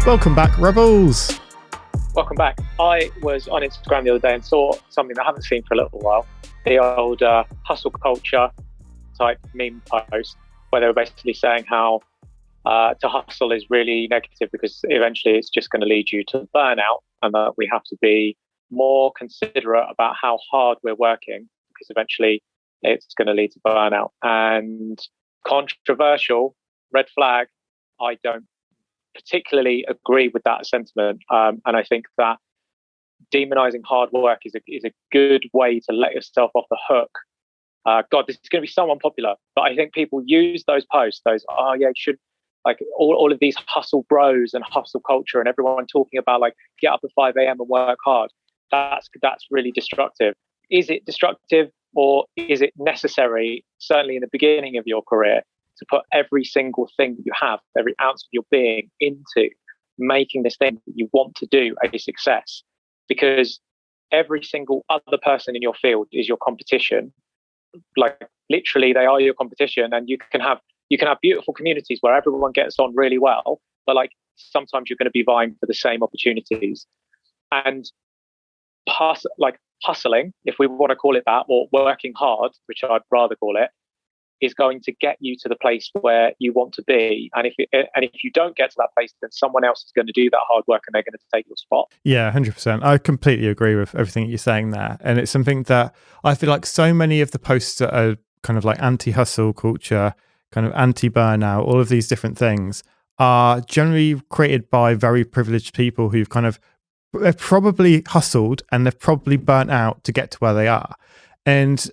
Welcome back, Rebels. Welcome back. I was on Instagram the other day and saw something that I haven't seen for a little while. The old hustle culture type meme post where they were basically saying how to hustle is really negative because eventually it's just going to lead you to burnout, and that we have to be more considerate about how hard we're working because eventually it's going to lead to burnout. And controversial, red flag, I don't particularly agree with that sentiment. And I think that demonizing hard work is a good way to let yourself off the hook. God, this is going to be so unpopular, but I think people use those posts, you should, like all of these hustle bros and hustle culture and everyone talking about like get up at 5 a.m. and work hard. That's really destructive. Is it destructive or is it necessary, certainly in the beginning of your career, to put every single thing that you have, every ounce of your being into making this thing that you want to do a success? Because every single other person in your field is your competition. Like literally they are your competition, and you can have beautiful communities where everyone gets on really well, but like sometimes you're going to be vying for the same opportunities. And hustling, if we want to call it that, or working hard, which I'd rather call it, is going to get you to the place where you want to be. And if you don't get to that place, then someone else is going to do that hard work and they're going to take your spot. Yeah, 100%. I completely agree with everything you're saying there. And it's something that I feel like so many of the posts that are kind of like anti-hustle culture, kind of anti-burnout, all of these different things are generally created by very privileged people who've they've probably hustled and they've probably burnt out to get to where they are. And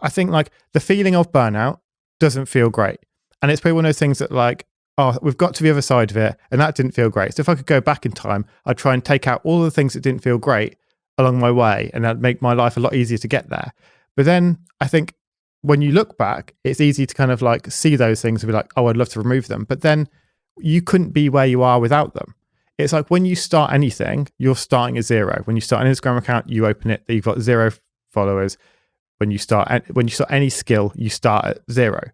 I think like the feeling of burnout doesn't feel great. And it's probably one of those things that like, oh, we've got to the other side of it and that didn't feel great. So if I could go back in time, I'd try and take out all the things that didn't feel great along my way, and that'd make my life a lot easier to get there. But then I think when you look back, it's easy to kind of like see those things and be like, oh, I'd love to remove them. But then you couldn't be where you are without them. It's like when you start anything, you're starting at zero. When you start an Instagram account, you open it, you've got 0 followers. When you start any skill, you start at 0.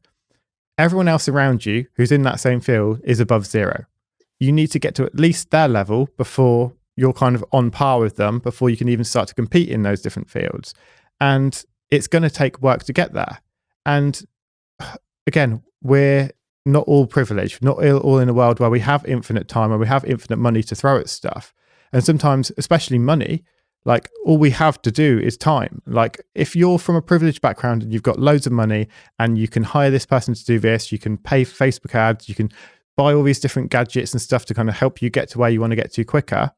Everyone else around you who's in that same field is above 0. You need to get to at least their level before you're kind of on par with them, before you can even start to compete in those different fields. And it's going to take work to get there. And again, we're not all privileged, not all in a world where we have infinite time and we have infinite money to throw at stuff. And sometimes, especially money, like all we have to do is time. Like if you're from a privileged background and you've got loads of money and you can hire this person to do this, you can pay for Facebook ads, you can buy all these different gadgets and stuff to kind of help you get to where you want to get to quicker.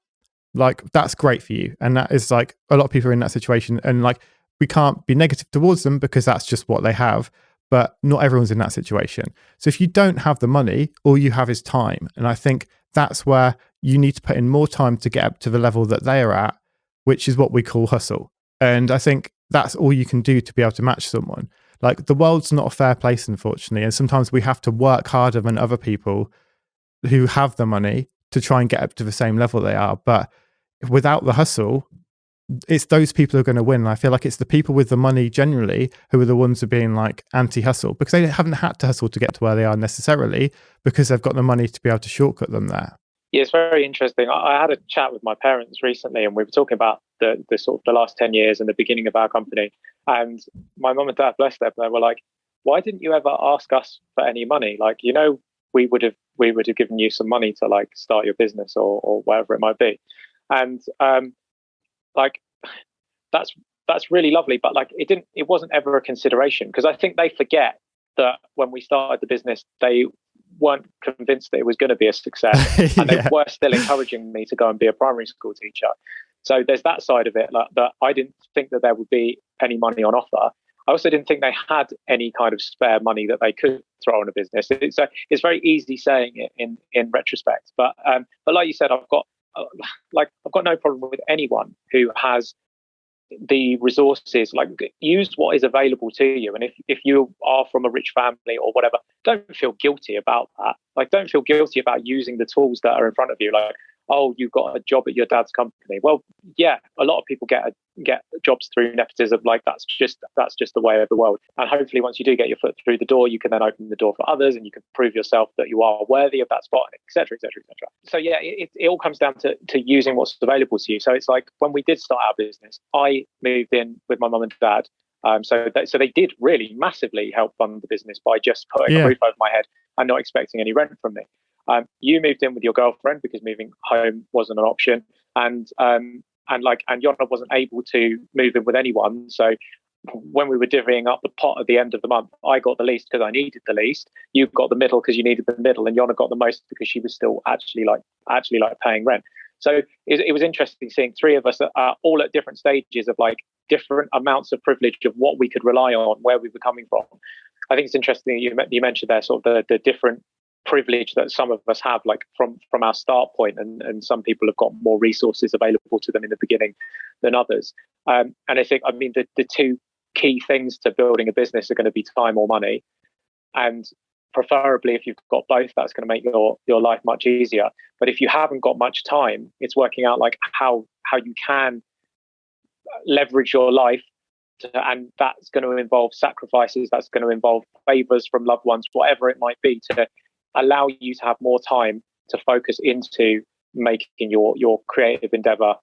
Like that's great for you. And that is like a lot of people are in that situation, and like we can't be negative towards them because that's just what they have. But not everyone's in that situation. So if you don't have the money, all you have is time. And I think that's where you need to put in more time to get up to the level that they are at, which is what we call hustle. And I think that's all you can do to be able to match someone. Like the world's not a fair place, unfortunately. And sometimes we have to work harder than other people who have the money to try and get up to the same level they are. But without the hustle, it's those people who are going to win. And I feel like it's the people with the money generally who are the ones who are being like anti-hustle, because they haven't had to hustle to get to where they are necessarily, because they've got the money to be able to shortcut them there. Yeah, it's very interesting. I had a chat with my parents recently, and we were talking about the sort of the last 10 years and the beginning of our company. And my mum and dad, bless them, they were like, "Why didn't you ever ask us for any money? Like, you know, we would have given you some money to like start your business or whatever it might be." And like that's really lovely, but like it wasn't ever a consideration, because I think they forget that when we started the business, they weren't convinced that it was going to be a success. And they were still encouraging me to go and be a primary school teacher. So there's that side of it, like, that I didn't think that there would be any money on offer. I also didn't think they had any kind of spare money that they could throw on a business. It's very easy saying it in retrospect, but like you said, I've got no problem with anyone who has the resources. Like, use what is available to you. And if you are from a rich family or whatever, don't feel guilty about that. Like, don't feel guilty about using the tools that are in front of you. Like, oh, you got a job at your dad's company. Well, yeah, a lot of people get jobs through nepotism. Like that's just the way of the world. And hopefully, once you do get your foot through the door, you can then open the door for others, and you can prove yourself that you are worthy of that spot, etc., etc., etc. So yeah, it all comes down to using what's available to you. So it's like when we did start our business, I moved in with my mum and dad. So they did really massively help fund the business by just putting a roof over my head and not expecting any rent from me. You moved in with your girlfriend because moving home wasn't an option, and Yona wasn't able to move in with anyone. So when we were divvying up the pot at the end of the month, I got the least because I needed the least. You got the middle because you needed the middle, and Yona got the most because she was still actually paying rent. So it was interesting seeing three of us all at different stages of like different amounts of privilege of what we could rely on, where we were coming from. I think it's interesting you mentioned there sort of the different privilege that some of us have, like from our start point, and some people have got more resources available to them in the beginning than others. And I think, I mean, the two key things to building a business are going to be time or money. And preferably, if you've got both, that's going to make your life much easier. But if you haven't got much time, it's working out like how you can leverage your life and that's going to involve sacrifices, that's going to involve favors from loved ones, whatever it might be, to allow you to have more time to focus into making your creative endeavor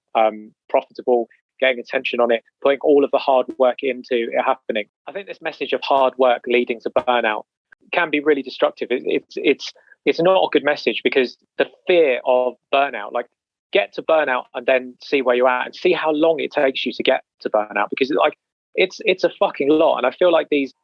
profitable, getting attention on it, putting all of the hard work into it happening. I think this message of hard work leading to burnout can be really destructive. It's not a good message, because the fear of burnout, like, get to burnout and then see where you're at and see how long it takes you to get to burnout, because it's a fucking lot. And I feel like these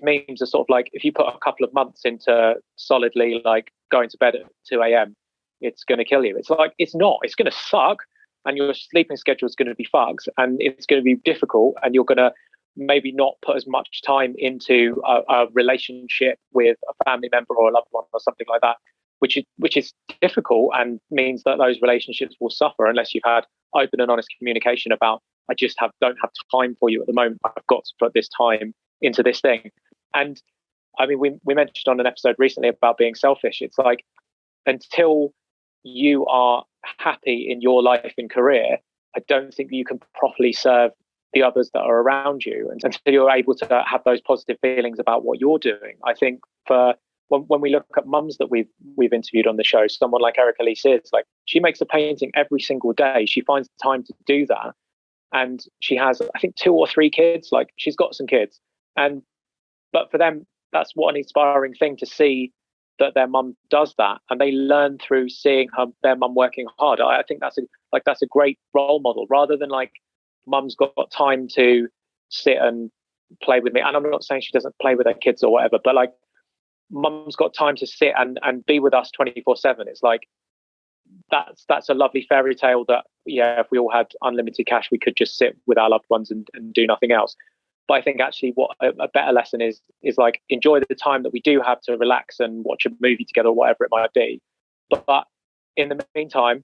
memes are sort of like, if you put a couple of months into solidly like going to bed at 2 a.m, it's going to kill you. It's like, it's not, it's going to suck, and your sleeping schedule is going to be fucked, and it's going to be difficult, and you're going to maybe not put as much time into a relationship with a family member or a loved one or something like that, which is difficult, and means that those relationships will suffer unless you've had open and honest communication about, I just don't have time for you at the moment. I've got to put this time into this thing. And I mean, we mentioned on an episode recently about being selfish. It's like, until you are happy in your life and career, I don't think that you can properly serve the others that are around you, and until you're able to have those positive feelings about what you're doing. I think for when we look at mums that we've interviewed on the show, someone like Erica Lee Sears, like, she makes a painting every single day. She finds the time to do that. And she has, I think, 2 or 3 kids. Like, she's got some kids. But for them, that's what an inspiring thing to see, that their mum does that, and they learn through seeing their mum working hard. I think that's a great role model, rather than like, mum's got time to sit and play with me. And I'm not saying she doesn't play with her kids or whatever, but like, mum's got time to sit and be with us 24/7. It's like, that's a lovely fairy tale that, yeah, if we all had unlimited cash, we could just sit with our loved ones and do nothing else. But I think actually what a better lesson is like, enjoy the time that we do have to relax and watch a movie together or whatever it might be. But in the meantime,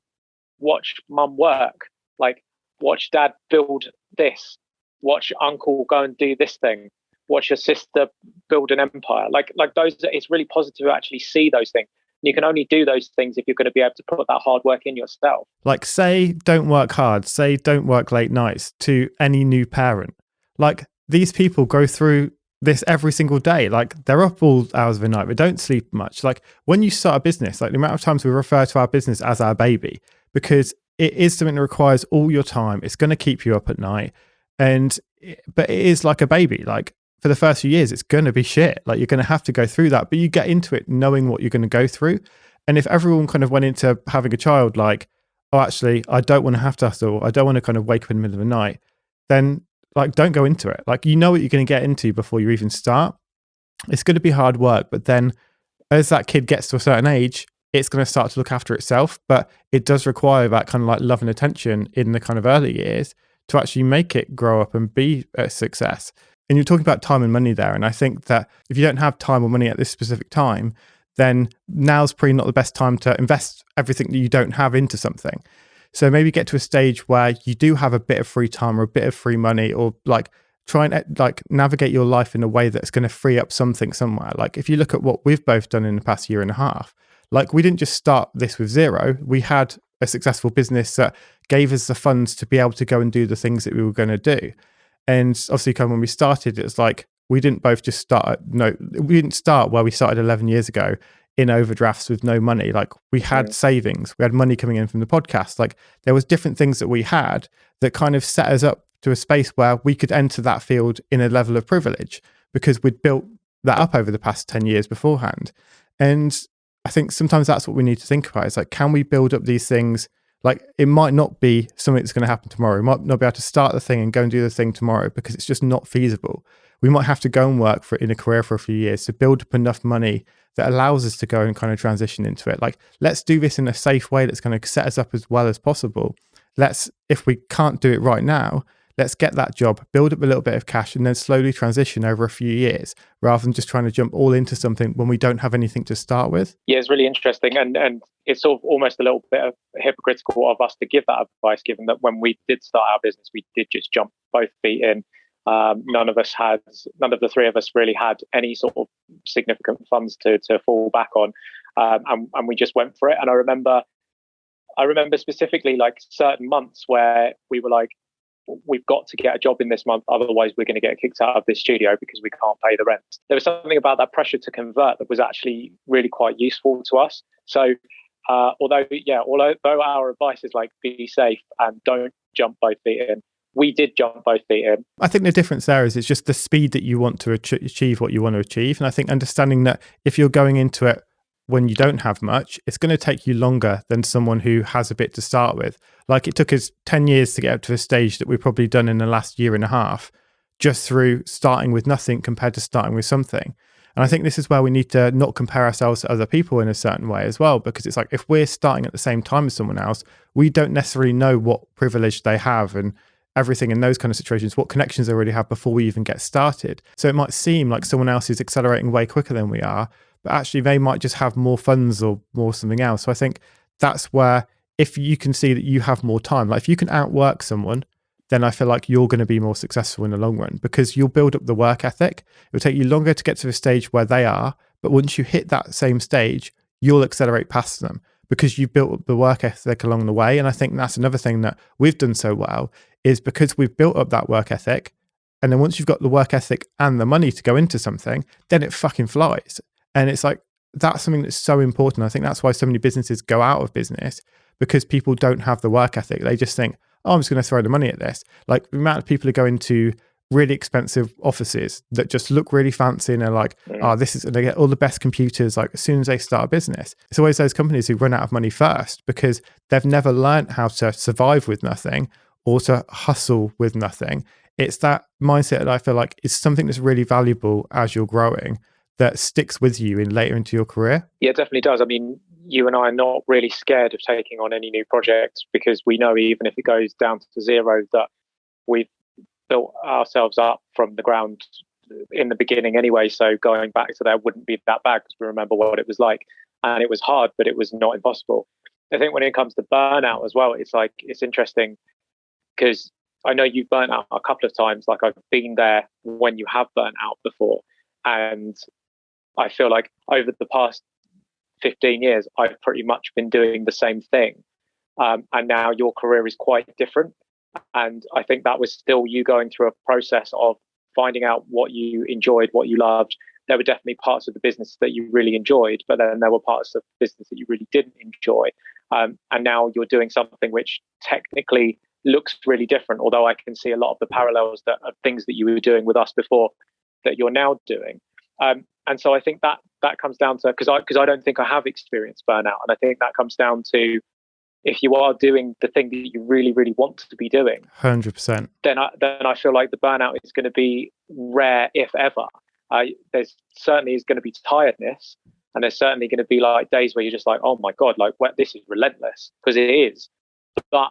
watch mum work. Like, watch dad build this. Watch uncle go and do this thing. Watch your sister build an empire. Like those, it's really positive to actually see those things. You can only do those things if you're going to be able to put that hard work in yourself. Like, say, don't work hard. Say, don't work late nights to any new parent. Like, these people go through this every single day. Like, they're up all hours of the night. They don't sleep much. Like, when you start a business, like, the amount of times we refer to our business as our baby, because it is something that requires all your time. It's going to keep you up at night. But it is like a baby. Like, for the first few years, it's going to be shit. Like, you're going to have to go through that, but you get into it knowing what you're going to go through. And if everyone kind of went into having a child like, oh, actually, I don't want to have to hustle, I don't want to kind of wake up in the middle of the night, then like, don't go into it. Like, you know what you're going to get into before you even start. It's going to be hard work, but then as that kid gets to a certain age, it's going to start to look after itself. But it does require that kind of like love and attention in the kind of early years to actually make it grow up and be a success. And you're talking about time and money there. And I think that if you don't have time or money at this specific time, then now's probably not the best time to invest everything that you don't have into something. So maybe get to a stage where you do have a bit of free time or a bit of free money, or like try and like navigate your life in a way that's going to free up something somewhere. Like, if you look at what we've both done in the past year and a half, like, we didn't just start this with zero. We had a successful business that gave us the funds to be able to go and do the things that we were going to do. And obviously, kind of when we started, it was like we didn't both just start. No, we didn't start where we started 11 years ago in overdrafts with no money. Like we had savings, we had money coming in from the podcast. Like there was different things that we had that kind of set us up to a space where we could enter that field in a level of privilege because we'd built that up over the past 10 years beforehand. And I think sometimes that's what we need to think about. Is like, can we build up these things? Like it might not be something that's going to happen tomorrow. We might not be able to start the thing and go and do the thing tomorrow because it's just not feasible. We might have to go and work in a career for a few years to build up enough money that allows us to go and kind of transition into it. Like, let's do this in a safe way that's going to set us up as well as possible. If we can't do it right now, let's get that job, build up a little bit of cash, and then slowly transition over a few years rather than just trying to jump all into something when we don't have anything to start with. Yeah, it's really interesting. And it's sort of almost a little bit of hypocritical of us to give that advice, given that when we did start our business, we did just jump both feet in. None of the three of us really had any sort of significant funds to fall back on. And we just went for it. And I remember specifically like certain months where we were like, we've got to get a job in this month, otherwise we're going to get kicked out of this studio because we can't pay the rent. There was something about that pressure to convert that was actually really quite useful to us. So although our advice is like be safe and don't jump both feet in, we did jump both feet in. I think the difference there is it's just the speed that you want to achieve what you want to achieve. And I think understanding that if you're going into it when you don't have much, it's going to take you longer than someone who has a bit to start with. Like it took us 10 years to get up to a stage that we've probably done in the last year and a half, just through starting with nothing compared to starting with something. And I think this is where we need to not compare ourselves to other people in a certain way as well, because it's like if we're starting at the same time as someone else, we don't necessarily know what privilege they have and everything in those kind of situations, what connections they already have before we even get started. So it might seem like someone else is accelerating way quicker than we are, but actually they might just have more funds or more something else. So I think that's where, if you can see that you have more time, like if you can outwork someone, then I feel like you're going to be more successful in the long run because you'll build up the work ethic. It will take you longer to get to the stage where they are, but once you hit that same stage, you'll accelerate past them because you've built up the work ethic along the way. And I think that's another thing that we've done so well is because we've built up that work ethic. And then once you've got the work ethic and the money to go into something, then it fucking flies. And it's like, that's something that's so important. I think that's why so many businesses go out of business, because people don't have the work ethic. They just think, oh, I'm just going to throw the money at this. Like the amount of people who go into really expensive offices that just look really fancy and they're like, they get all the best computers like as soon as they start a business. It's always those companies who run out of money first because they've never learned how to survive with nothing or to hustle with nothing. It's that mindset that I feel like is something that's really valuable as you're growing, that sticks with you in later into your career. Yeah, it definitely does. I mean, you and I are not really scared of taking on any new projects because we know even if it goes down to zero that we've built ourselves up from the ground in the beginning anyway. So going back to there wouldn't be that bad because we remember what it was like. And it was hard, but it was not impossible. I think when it comes to burnout as well, it's interesting because I know you've burnt out a couple of times. Like I've been there when you have burnt out before. And I feel like over the past 15 years, I've pretty much been doing the same thing. And now your career is quite different. And I think that was still you going through a process of finding out what you enjoyed, what you loved. There were definitely parts of the business that you really enjoyed, but then there were parts of the business that you really didn't enjoy. And now you're doing something which technically looks really different, although I can see a lot of the parallels that are things that you were doing with us before that you're now doing. And so I think that comes down to, because I don't think I have experienced burnout. And I think that comes down to, if you are doing the thing that you really, really want to be doing, 100%, then I feel like the burnout is going to be rare, if ever. There's certainly is going to be tiredness, and there's certainly going to be like days where you're just like, oh my God, like this is relentless, because it is. But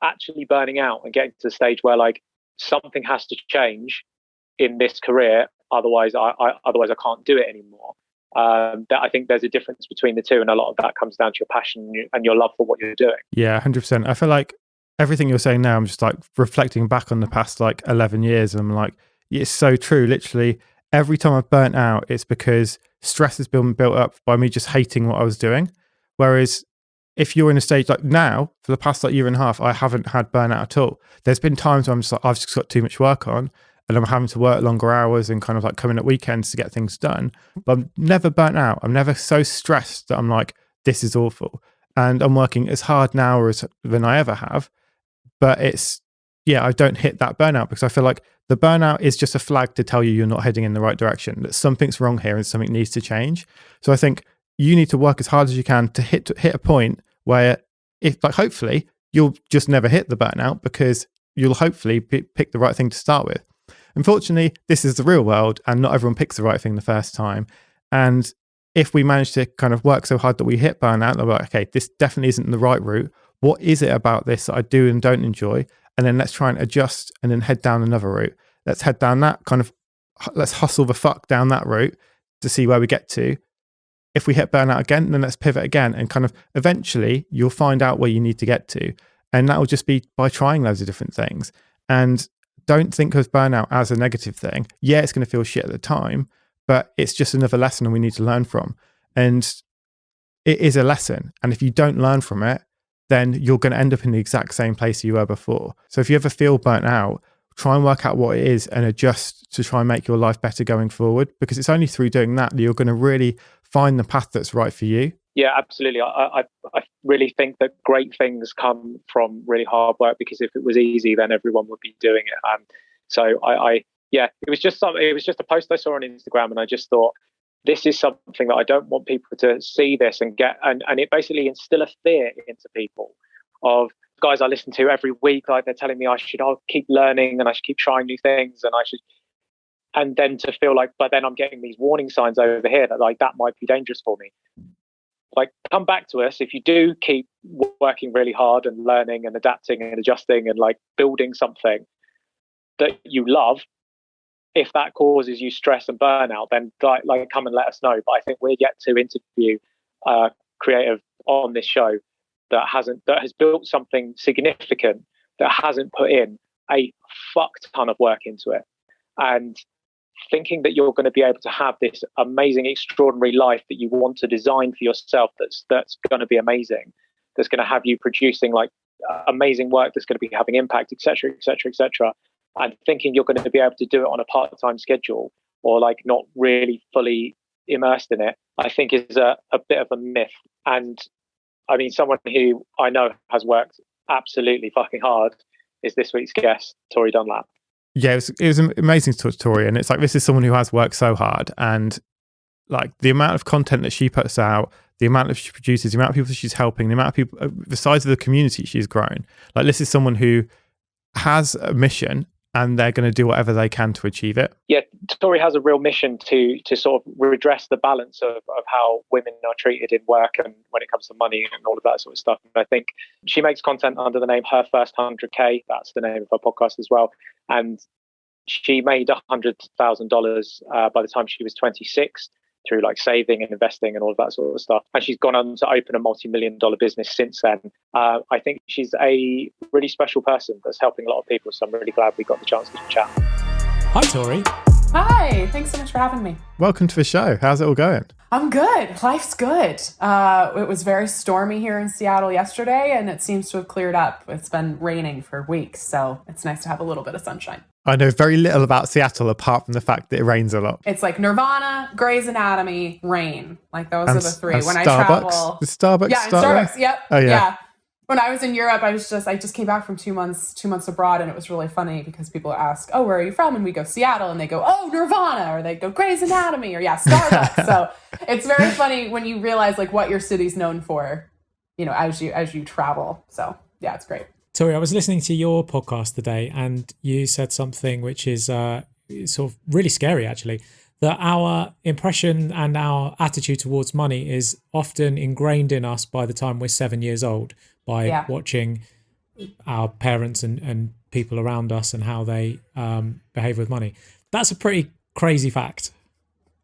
actually burning out and getting to the stage where like something has to change in this career, otherwise I can't do it anymore. That I think there's a difference between the two, and a lot of that comes down to your passion and your love for what you're doing. Yeah, 100%. I feel like everything you're saying now, I'm just like reflecting back on the past like 11 years, and I'm like, it's so true. Literally every time I've burnt out, it's because stress has been built up by me just hating what I was doing. Whereas if you're in a stage like now, for the past like year and a half, I haven't had burnout at all. There's been times where I'm just like, I've just got too much work on and I'm having to work longer hours and kind of like coming at weekends to get things done. But I'm never burnt out. I'm never so stressed that I'm like, this is awful. And I'm working as hard now than I ever have. But I don't hit that burnout because I feel like the burnout is just a flag to tell you you're not heading in the right direction, that something's wrong here and something needs to change. So I think you need to work as hard as you can to hit a point where hopefully you'll just never hit the burnout because you'll hopefully pick the right thing to start with. Unfortunately, this is the real world and not everyone picks the right thing the first time. And if we manage to kind of work so hard that we hit burnout, they're like, okay, this definitely isn't the right route. What is it about this that I do and don't enjoy? And then let's try and adjust and then head down another route. Let's head down let's hustle the fuck down that route to see where we get to. If we hit burnout again, then let's pivot again and kind of eventually you'll find out where you need to get to. And that will just be by trying loads of different things. And don't think of burnout as a negative thing. Yeah, it's going to feel shit at the time, but it's just another lesson and we need to learn from. And it is a lesson. And if you don't learn from it, then you're going to end up in the exact same place you were before. So if you ever feel burnt out, try and work out what it is and adjust to try and make your life better going forward, because it's only through doing that you're going to really find the path that's right for you. Yeah, absolutely. I really think that great things come from really hard work, because if it was easy, then everyone would be doing it. So it was just a post I saw on Instagram, and I just thought, this is something that I don't want people to see this and get, and it basically instill a fear into people of guys I listen to every week. Like, they're telling me I should keep learning and I should keep trying new things and then to feel like, but then I'm getting these warning signs over here that like that might be dangerous for me. Like, come back to us if you do keep working really hard and learning and adapting and adjusting and like building something that you love. If that causes you stress and burnout, then like come and let us know. But I think we're yet to interview a creative on this show that has built something significant, that hasn't put in a fuck ton of work into it. And thinking that you're going to be able to have this amazing, extraordinary life that you want to design for yourself, that's going to be amazing, that's going to have you producing like amazing work, that's going to be having impact, etc., etc., etc. And thinking you're going to be able to do it on a part-time schedule or like not really fully immersed in it, I think is a bit of a myth. And I mean, someone who I know has worked absolutely fucking hard is this week's guest, Tori Dunlap. Yeah, it was amazing to talk to Tori, and it's like, this is someone who has worked so hard, and like the amount of content that she puts out, the amount of she produces, the amount of people she's helping, the amount of people, the size of the community she's grown. Like, this is someone who has a mission, and they're going to do whatever they can to achieve it. Yeah, Tori has a real mission to sort of redress the balance of how women are treated in work and when it comes to money and all of that sort of stuff. And I think she makes content under the name Her First 100K. That's the name of her podcast as well. And she made $100,000 by the time she was 26 through like saving and investing and all of that sort of stuff. And she's gone on to open a multi-million-dollar business since then. I think she's a really special person that's helping a lot of people. So I'm really glad we got the chance to chat. Hi, Tori. Hi, thanks so much for having me. Welcome to the show. How's it all going? I'm good. Life's good. It was very stormy here in Seattle yesterday, and it seems to have cleared up. It's been raining for weeks, so it's nice to have a little bit of sunshine. I know very little about Seattle apart from the fact that it rains a lot. It's like Nirvana, Grey's Anatomy, rain. Like those are the three. And When Starbucks? I travel, The Starbucks. yeah, and Starbucks. Yep. Oh yeah. When I was in Europe, I just came back from 2 months abroad, and it was really funny because people ask, "Oh, where are you from?" And we go Seattle, and they go, "Oh, Nirvana," or they go Grey's Anatomy, or yeah, Starbucks. So it's very funny when you realize like what your city's known for, you know, as you travel. So yeah, it's great. Tori, I was listening to your podcast today, and you said something which is sort of really scary, actually, that our impression and our attitude towards money is often ingrained in us by the time we're 7 years old, by watching our parents and people around us and how they behave with money. That's a pretty crazy fact.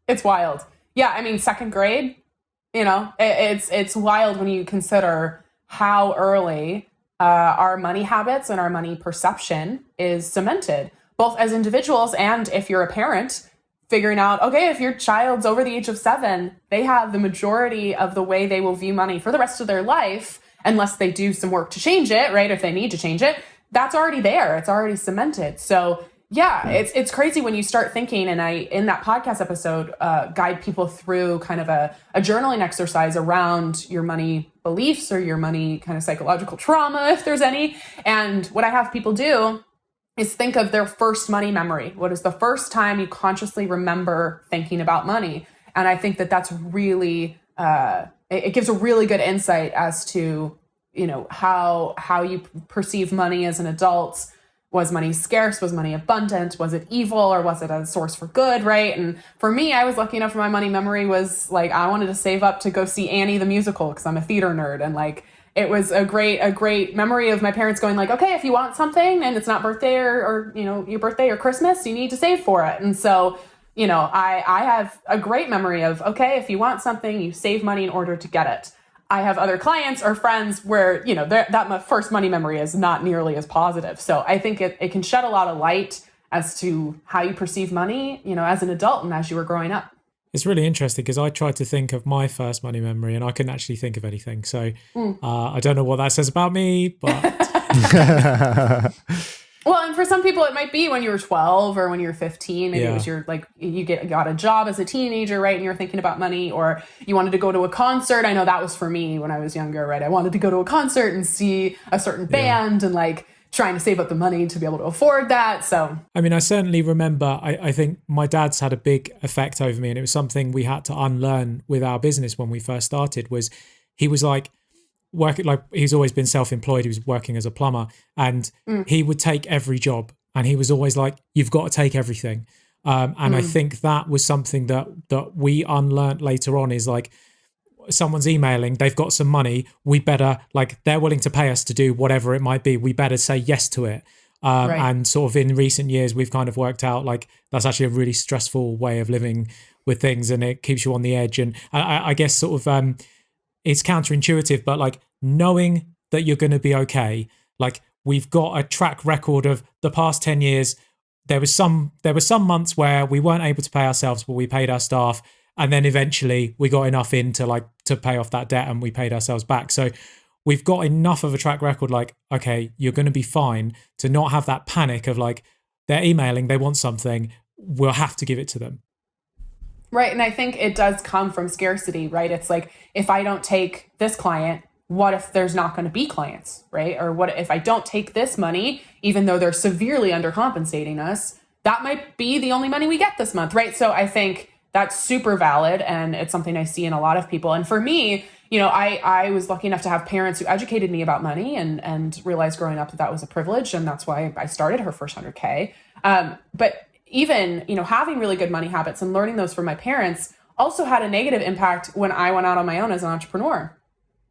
It's wild. Yeah, I mean, second grade, you know, it's wild when you consider how early our money habits and our money perception is cemented, both as individuals and if you're a parent, figuring out, okay, if your child's over the age of 7, they have the majority of the way they will view money for the rest of their life unless they do some work to change it, right? If they need to change it, that's already there. It's already cemented. So yeah, it's crazy when you start thinking, and I, in that podcast episode, guide people through kind of a journaling exercise around your money beliefs or your money kind of psychological trauma, if there's any. And what I have people do is think of their first money memory. What is the first time you consciously remember thinking about money? And I think that that's really, it gives a really good insight as to, you know, how you perceive money as an adult. Was money scarce? Was money abundant? Was it evil, or was it a source for good, right? And for me, I was lucky enough for my money memory was like, I wanted to save up to go see Annie the musical because I'm a theater nerd. And like, it was a great memory of my parents going like, okay, if you want something and it's not birthday or you know, your birthday or Christmas, you need to save for it. And so, you know, I have a great memory of, okay, if you want something, you save money in order to get it. I have other clients or friends where, you know, that first money memory is not nearly as positive. So I think it can shed a lot of light as to how you perceive money, you know, as an adult and as you were growing up. It's really interesting because I tried to think of my first money memory and I couldn't actually think of anything. So I don't know what that says about me, but... Well, and for some people, it might be when you were 12 or when you were 15. Maybe it was your, like, you got a job as a teenager, right? And you're thinking about money, or you wanted to go to a concert. I know that was for me when I was younger, right? I wanted to go to a concert and see a certain band and like trying to save up the money to be able to afford that. So, I mean, I certainly remember, I think my dad's had a big effect over me, and it was something we had to unlearn with our business when we first started. Was he was like, working, like, he's always been self-employed. He was working as a plumber, and he would take every job, and he was always like, you've got to take everything. And I think that was something that we unlearned later on, is like, someone's emailing, they've got some money, we better, like, they're willing to pay us to do whatever it might be, we better say yes to it. And sort of in recent years, we've kind of worked out like that's actually a really stressful way of living with things, and it keeps you on the edge. And I guess sort of, it's counterintuitive, but like knowing that you're going to be okay. Like, we've got a track record of the past 10 years. There were some months where we weren't able to pay ourselves, but we paid our staff. And then eventually we got enough in to pay off that debt, and we paid ourselves back. So we've got enough of a track record, like, okay, you're going to be fine, to not have that panic of like, they're emailing, they want something, we'll have to give it to them. Right. And I think it does come from scarcity, right? It's like, if I don't take this client, what if there's not going to be clients, right? Or what if I don't take this money, even though they're severely undercompensating us, that might be the only money we get this month, right? So I think that's super valid, and it's something I see in a lot of people. And for me, you know, I was lucky enough to have parents who educated me about money, and realized growing up that was a privilege, and that's why I started Her First 100K. But even, you know, having really good money habits and learning those from my parents also had a negative impact when I went out on my own as an entrepreneur,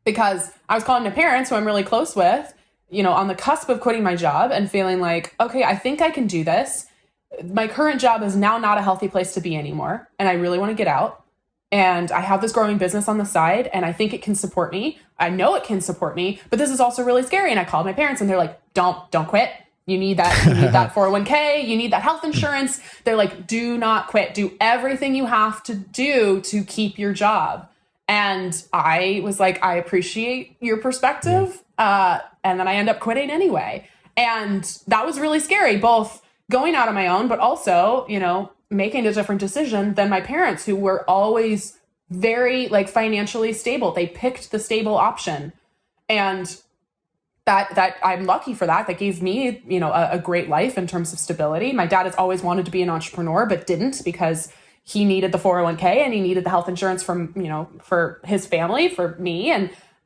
because I was calling my parents, who I'm really close with, you know, on the cusp of quitting my job and feeling like, okay, I think I can do this. My current job is now not a healthy place to be anymore, and I really want to get out. And I have this growing business on the side, and I think it can support me. I know it can support me, but this is also really scary. And I called my parents, and they're like, don't quit. You need that. You need that 401k. You need that health insurance. They're like, do not quit. Do everything you have to do to keep your job. And I was like, I appreciate your perspective. And then I end up quitting anyway. And that was really scary, both going out on my own, but also, you know, making a different decision than my parents, who were always very like financially stable. They picked the stable option. And that I'm lucky for that. That gave me, you know, a great life in terms of stability. My dad has always wanted to be an entrepreneur, but didn't, because he needed the 401k and he needed the health insurance from, you know, for his family, for me.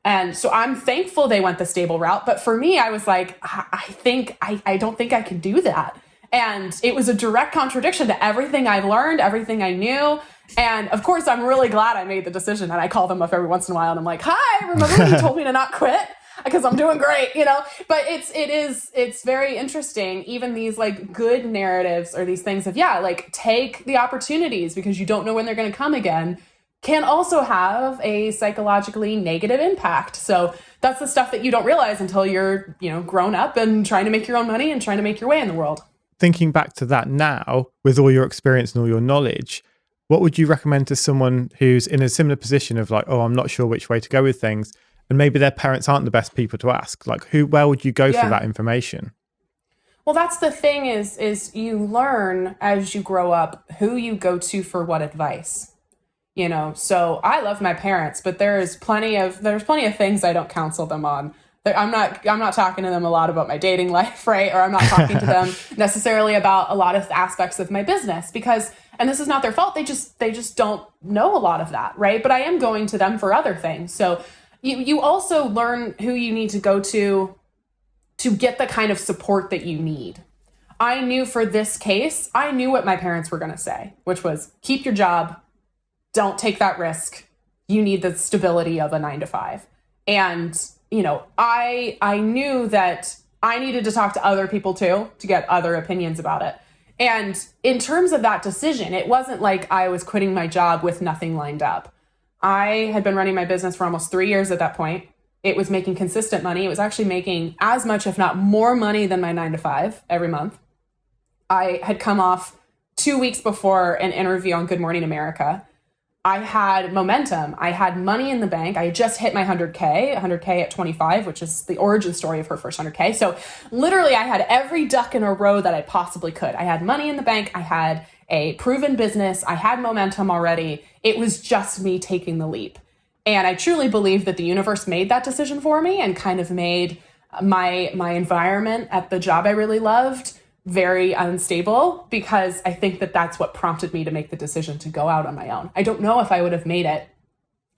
And so I'm thankful they went the stable route. But for me, I was like, I don't think I can do that. And it was a direct contradiction to everything I've learned, everything I knew. And of course, I'm really glad I made the decision. And I call them up every once in a while, and I'm like, hi, remember when you told me to not quit? Because I'm doing great, you know. But it's very interesting. Even these like good narratives, or these things of, yeah, like, take the opportunities because you don't know when they're going to come again, can also have a psychologically negative impact. So that's the stuff that you don't realize until you're, you know, grown up and trying to make your own money and trying to make your way in the world. Thinking back to that now, with all your experience and all your knowledge, what would you recommend to someone who's in a similar position of like, oh, I'm not sure which way to go with things, and maybe their parents aren't the best people to ask. Like, where would you go for that information? Well, that's the thing is you learn as you grow up who you go to for what advice. You know, so I love my parents, but there's plenty of things I don't counsel them on. I'm not talking to them a lot about my dating life, right? Or I'm not talking to them necessarily about a lot of aspects of my business because, and this is not their fault, they just don't know a lot of that, right? But I am going to them for other things. So you also learn who you need to go to get the kind of support that you need. I knew for this case, I knew what my parents were going to say, which was keep your job, don't take that risk. You need the stability of a 9-to-5. And you know, I knew that I needed to talk to other people too, to get other opinions about it. And in terms of that decision, it wasn't like I was quitting my job with nothing lined up. I had been running my business for almost 3 years at that point. It was making consistent money. It was actually making as much, if not more money than my 9-to-5 every month. I had come off 2 weeks before an interview on Good Morning America. I had momentum. I had money in the bank. I had just hit my 100K at 25, which is the origin story of her first 100K. So literally I had every duck in a row that I possibly could. I had money in the bank. I had a proven business. I had momentum already. It was just me taking the leap. And I truly believe that the universe made that decision for me and kind of made my environment at the job I really loved very unstable, because I think that that's what prompted me to make the decision to go out on my own. I don't know if I would have made it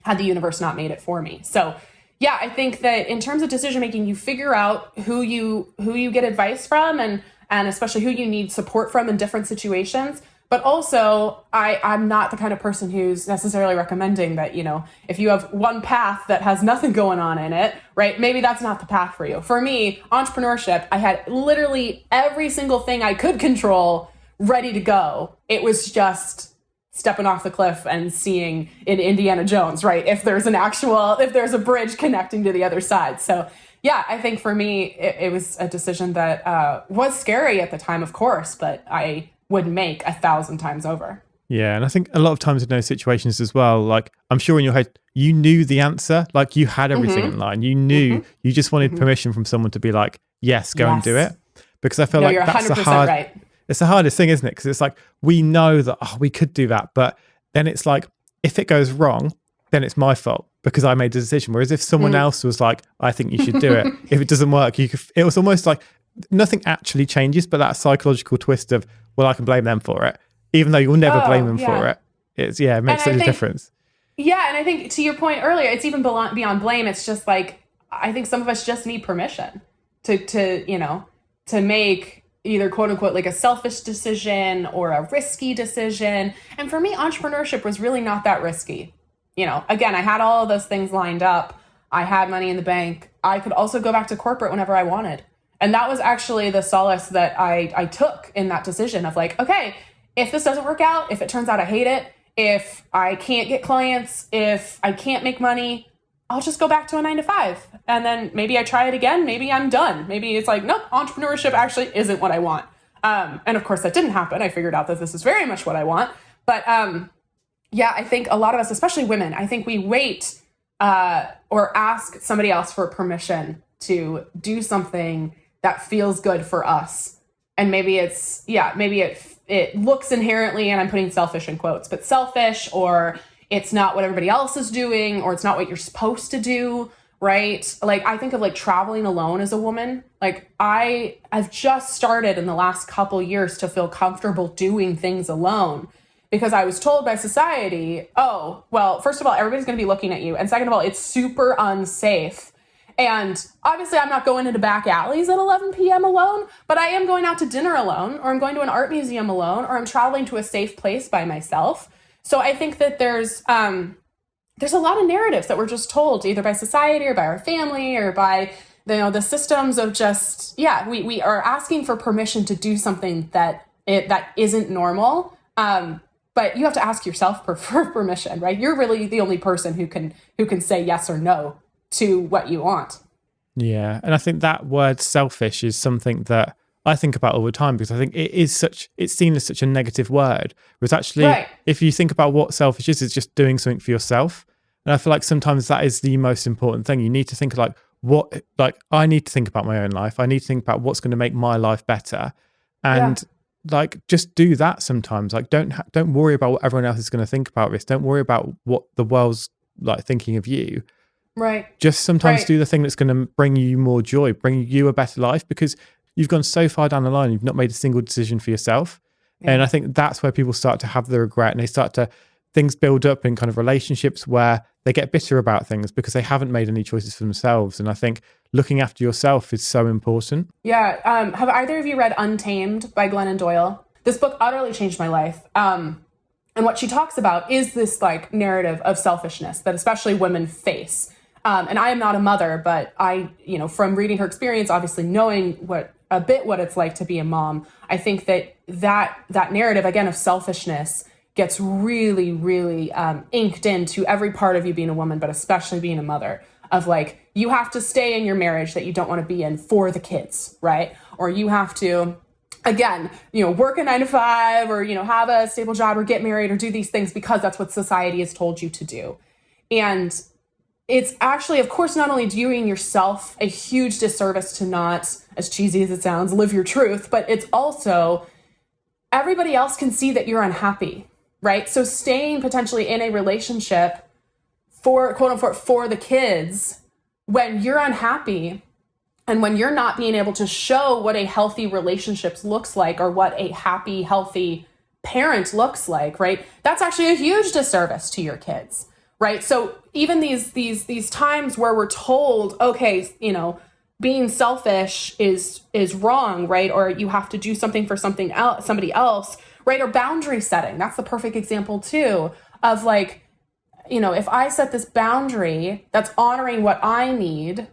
had the universe not made it for me. So yeah, I think that in terms of decision making, you figure out who you get advice from and especially who you need support from in different situations. But also, I'm not the kind of person who's necessarily recommending that, you know, if you have one path that has nothing going on in it, right, maybe that's not the path for you. For me, entrepreneurship, I had literally every single thing I could control ready to go. It was just stepping off the cliff and seeing in Indiana Jones, right, if there's a bridge connecting to the other side. So yeah, I think for me, it was a decision that was scary at the time, of course, but I would make 1,000 times over. Yeah, and I think a lot of times in those situations as well, like I'm sure in your head, you knew the answer, like you had everything in line. You knew, you just wanted permission from someone to be like, yes, go and do it. Because I feel like you're that's 100% right. It's the hardest thing, isn't it? Because it's like, we know that, we could do that. But then it's like, if it goes wrong, then it's my fault because I made the decision. Whereas if someone else was like, I think you should do it. If it doesn't work, it was almost like nothing actually changes, but that psychological twist of, well, I can blame them for it, even though you'll never blame them for it. It makes such a difference. Yeah, and I think to your point earlier, it's even beyond blame. It's just like, I think some of us just need permission to make either quote unquote like a selfish decision or a risky decision. And for me, entrepreneurship was really not that risky. You know, again, I had all of those things lined up. I had money in the bank. I could also go back to corporate whenever I wanted. And that was actually the solace that I took in that decision of like, okay, if this doesn't work out, if it turns out I hate it, if I can't get clients, if I can't make money, I'll just go back to a 9-to-5. And then maybe I try it again. Maybe I'm done. Maybe it's like, nope, entrepreneurship actually isn't what I want. And of course that didn't happen. I figured out that this is very much what I want. But yeah, I think a lot of us, especially women, I think we wait or ask somebody else for permission to do something that feels good for us. And maybe it looks inherently, and I'm putting selfish in quotes, but selfish, or it's not what everybody else is doing, or it's not what you're supposed to do, right? Like I think of like traveling alone as a woman. Like I've just started in the last couple years to feel comfortable doing things alone because I was told by society, oh, well, first of all, everybody's going to be looking at you. And second of all, it's super unsafe. And obviously I'm not going into back alleys at 11 p.m. alone, but I am going out to dinner alone, or I'm going to an art museum alone, or I'm traveling to a safe place by myself. So I think that there's a lot of narratives that we're just told either by society or by our family or by the systems of just, we are asking for permission to do something that isn't normal. But you have to ask yourself for permission, right? You're really the only person who can say yes or no to what you want. Yeah. And I think that word selfish is something that I think about all the time because I think it's seen as such a negative word. But actually, if you think about what selfish is, it's just doing something for yourself. And I feel like sometimes that is the most important thing. You need to think like, I need to think about my own life. I need to think about what's going to make my life better. And like, just do that sometimes. Like, don't worry about what everyone else is going to think about this. Don't worry about what the world's like thinking of you. Right. Just sometimes do the thing that's going to bring you more joy, bring you a better life, because you've gone so far down the line, you've not made a single decision for yourself. Yeah. And I think that's where people start to have the regret, and they start to, things build up in kind of relationships where they get bitter about things because they haven't made any choices for themselves. And I think looking after yourself is so important. Yeah. Have either of you read Untamed by Glennon Doyle? This book utterly changed my life. And what she talks about is this like narrative of selfishness that especially women face. And I am not a mother, but I, from reading her experience, obviously knowing what it's like to be a mom, I think that narrative, again, of selfishness gets really, really inked into every part of you being a woman, but especially being a mother, of like, you have to stay in your marriage that you don't want to be in for the kids, right? Or you have to, again, work a 9 to 5, or, have a stable job, or get married, or do these things because that's what society has told you to do. And it's actually, of course, not only doing yourself a huge disservice to not, as cheesy as it sounds, live your truth, but it's also everybody else can see that you're unhappy, right? So staying potentially in a relationship for, quote unquote, for the kids when you're unhappy and when you're not being able to show what a healthy relationship looks like, or what a happy, healthy parent looks like, right? That's actually a huge disservice to your kids. Right. So even these times where we're told, okay, being selfish is wrong, right? Or you have to do something for somebody else, right? Or boundary setting. That's the perfect example too of like, if I set this boundary that's honoring what I need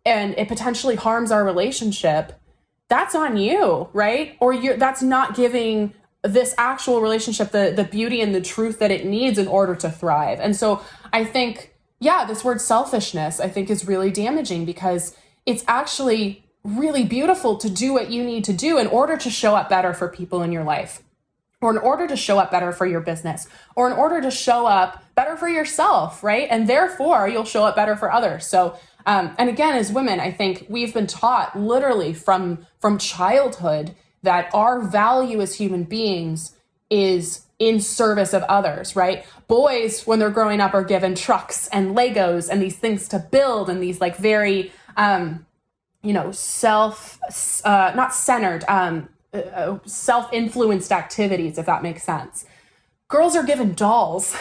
and it potentially harms our relationship, that's on you, right? Or that's not giving this actual relationship the beauty and the truth that it needs in order to thrive. And so I think, this word selfishness, I think, is really damaging, because it's actually really beautiful to do what you need to do in order to show up better for people in your life, or in order to show up better for your business, or in order to show up better for yourself, right? And therefore you'll show up better for others. So, and again, as women, I think we've been taught literally from childhood that our value as human beings is in service of others, right? Boys, when they're growing up, are given trucks and Legos and these things to build, and these like very, self-influenced activities, if that makes sense. Girls are given dolls.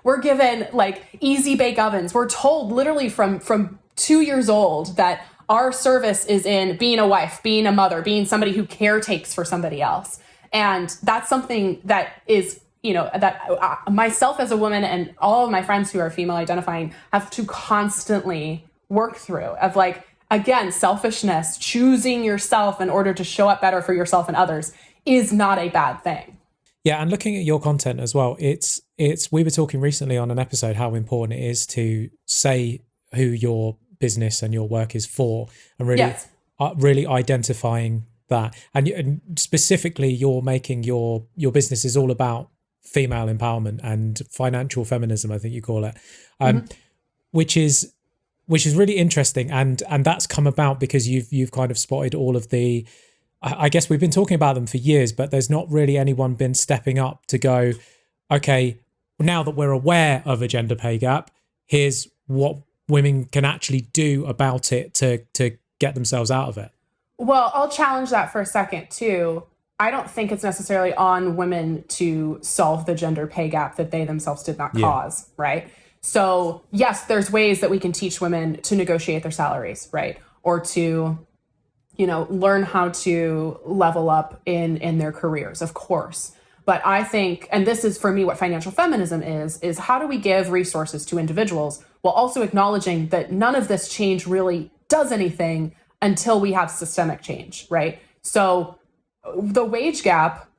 We're given like easy bake ovens. We're told literally from 2 years old that our service is in being a wife, being a mother, being somebody who caretakes for somebody else. And that's something that is, that myself as a woman and all of my friends who are female identifying have to constantly work through, of like, again, selfishness, choosing yourself in order to show up better for yourself and others is not a bad thing. Yeah. And looking at your content as well, we were talking recently on an episode how important it is to say who your business and your work is for, and really, really identifying that. And specifically, you're making your business is all about female empowerment and financial feminism, I think you call it, which is really interesting. And that's come about because you've kind of spotted all of the, I guess we've been talking about them for years, but there's not really anyone been stepping up to go, okay, now that we're aware of a gender pay gap, here's what women can actually do about it to get themselves out of it. Well, I'll challenge that for a second too. I don't think it's necessarily on women to solve the gender pay gap that they themselves did not cause, right? So yes, there's ways that we can teach women to negotiate their salaries, right? Or to, learn how to level up in their careers, of course. But I think, and this is for me what financial feminism is how do we give resources to individuals while also acknowledging that none of this change really does anything until we have systemic change, right? So the wage gap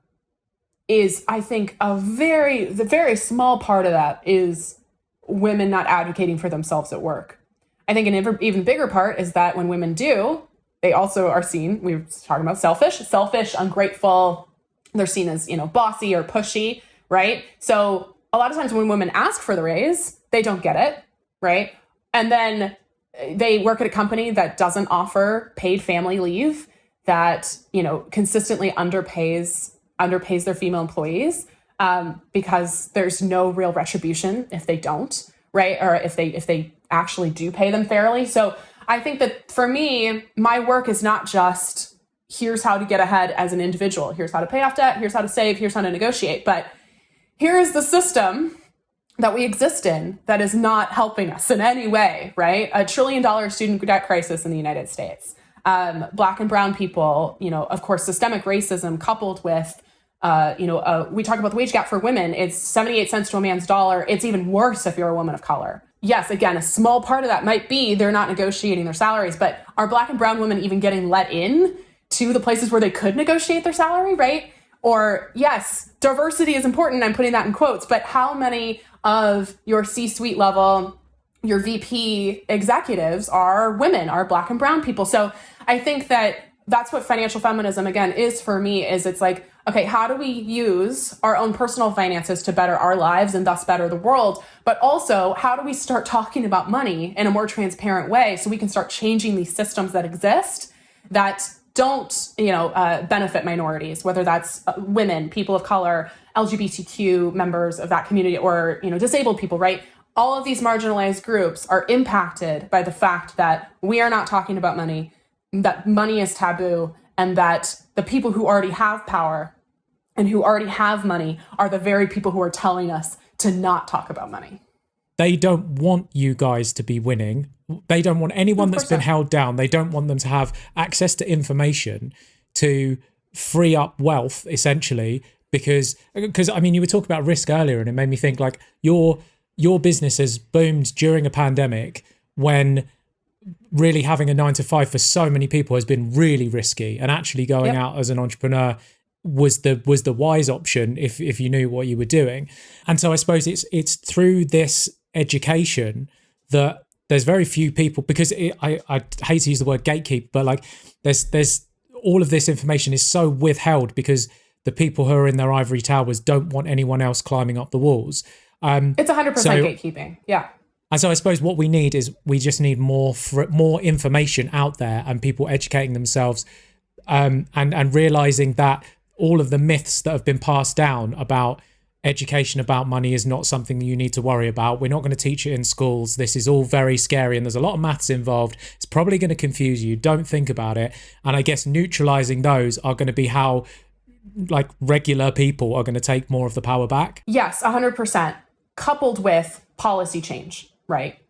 is, I think, the very small part of that is women not advocating for themselves at work. I think an even bigger part is that when women do, they also are seen, we were talking about selfish, ungrateful, they're seen as, bossy or pushy, right? So a lot of times when women ask for the raise, they don't get it, right? And then they work at a company that doesn't offer paid family leave, that, consistently underpays their female employees, because there's no real retribution if they don't, right? Or if they actually do pay them fairly. So I think that for me, my work is not just here's how to get ahead as an individual. Here's how to pay off debt. Here's how to save. Here's how to negotiate. But here is the system that we exist in that is not helping us in any way, right? $1 trillion student debt crisis in the United States. Black and brown people, of course, systemic racism coupled with, we talk about the wage gap for women. It's 78 cents to a man's dollar. It's even worse if you're a woman of color. Yes, again, a small part of that might be they're not negotiating their salaries, but are Black and brown women even getting let in to the places where they could negotiate their salary, right? Or yes, diversity is important. I'm putting that in quotes, but how many of your C-suite level, your VP executives are women, are Black and brown people? So I think that that's what financial feminism, again, is for me, is it's like, okay, how do we use our own personal finances to better our lives and thus better the world? But also, how do we start talking about money in a more transparent way so we can start changing these systems that exist that don't, benefit minorities, whether that's women, people of color, LGBTQ members of that community, or, disabled people, right? All of these marginalized groups are impacted by the fact that we are not talking about money, that money is taboo, and that the people who already have power and who already have money are the very people who are telling us to not talk about money. They don't want you guys to be winning. They don't want anyone that's been held down. They don't want them to have access to information to free up wealth, essentially, because I mean, you were talking about risk earlier, and it made me think like your business has boomed during a pandemic when really having a 9-to-5 for so many people has been really risky, and actually going out as an entrepreneur was the wise option if you knew what you were doing. And so I suppose it's through this education that there's very few people, because I hate to use the word gatekeep, but like there's all of this information is so withheld because the people who are in their ivory towers don't want anyone else climbing up the walls. It's 100% gatekeeping. Yeah. And so I suppose what we need is we just need more information out there and people educating themselves, and realizing that all of the myths that have been passed down about education about money is not something that you need to worry about. We're not going to teach it in schools. This is all very scary and there's a lot of maths involved. It's probably going to confuse you. Don't think about it. And I guess neutralizing those are going to be how like regular people are going to take more of the power back. Yes, 100%. Coupled with policy change, right?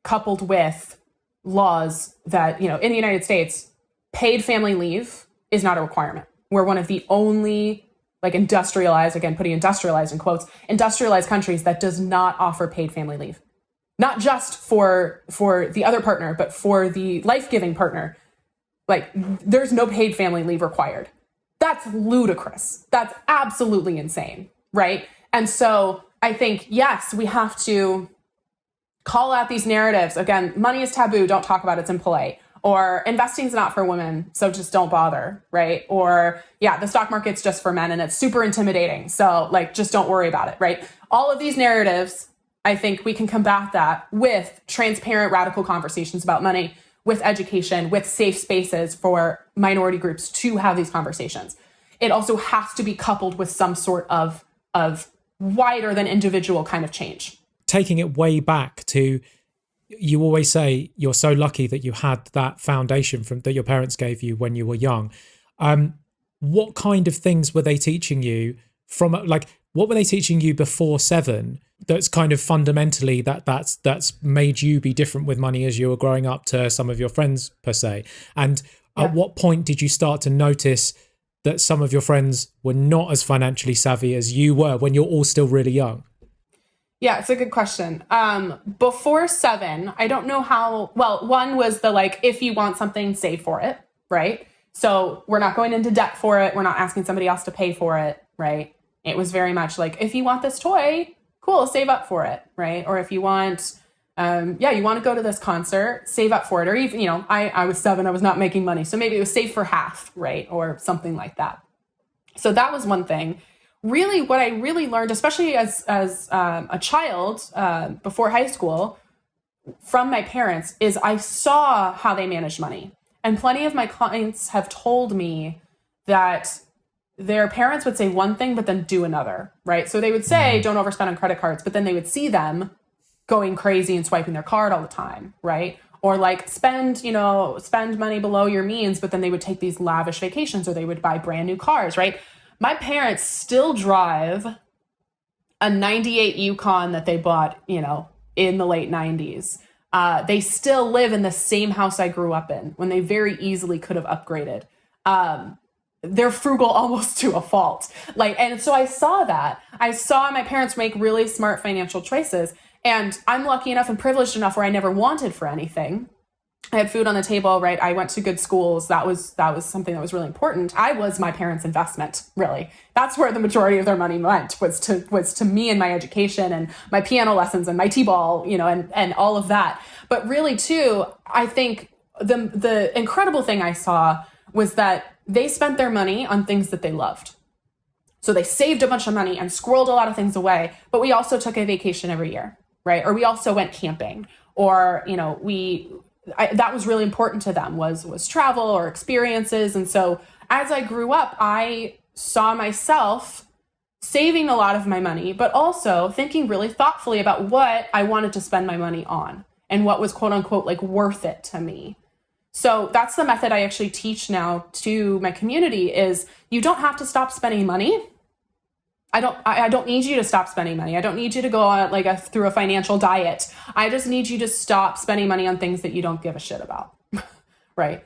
Coupled with laws that, in the United States, paid family leave is not a requirement. We're one of the only industrialized, again, putting industrialized in quotes, industrialized countries that does not offer paid family leave. Not just for the other partner, but for the life-giving partner. Like, there's no paid family leave required. That's ludicrous. That's absolutely insane, right? And so I think, yes, we have to call out these narratives. Again, money is taboo. Don't talk about it. It's impolite. Or investing is not for women, so just don't bother, right? Or, the stock market's just for men and it's super intimidating, so just don't worry about it, right? All of these narratives, I think we can combat that with transparent, radical conversations about money, with education, with safe spaces for minority groups to have these conversations. It also has to be coupled with some sort of wider than individual kind of change. Taking it way back to, you always say you're so lucky that you had that foundation that your parents gave you when you were young. What kind of things were they teaching you what were they teaching you before 7 that's kind of fundamentally that's made you be different with money as you were growing up to some of your friends per se? And at what point did you start to notice that some of your friends were not as financially savvy as you were when you're all still really young? Yeah, it's a good question. Before 7, I don't know how, one was if you want something, save for it, right? So we're not going into debt for it. We're not asking somebody else to pay for it, right? It was very much if you want this toy, cool, save up for it, right? Or if you want, you want to go to this concert, save up for it. Or even, I was 7, I was not making money. So maybe it was save for half, right? Or something like that. So that was one thing. really what I really learned, especially as a child before high school, from my parents, is I saw how they managed money. And plenty of my clients have told me that their parents would say one thing, but then do another, right? So they would say, don't overspend on credit cards, but then they would see them going crazy and swiping their card all the time, right? Or like spend money below your means, but then they would take these lavish vacations, or they would buy brand new cars, right? My parents still drive a 98 Yukon that they bought, in the late 90s. They still live in the same house I grew up in when they very easily could have upgraded. They're frugal almost to a fault. And so I saw that. I saw my parents make really smart financial choices. And I'm lucky enough and privileged enough where I never wanted for anything. I had food on the table, right? I went to good schools. That was something that was really important. I was my parents' investment, really. That's where the majority of their money went, was to me and my education and my piano lessons and my t-ball, and all of that. But really too, I think the incredible thing I saw was that they spent their money on things that they loved. So they saved a bunch of money and squirreled a lot of things away, but we also took a vacation every year, right? Or we also went camping, or, that was really important to them, was travel or experiences. And so as I grew up, I saw myself saving a lot of my money, but also thinking really thoughtfully about what I wanted to spend my money on and what was quote unquote like worth it to me. So that's the method I actually teach now to my community, is you don't have to stop spending money. I don't need you to stop spending money. I don't need you to go on through a financial diet. I just need you to stop spending money on things that you don't give a shit about, right?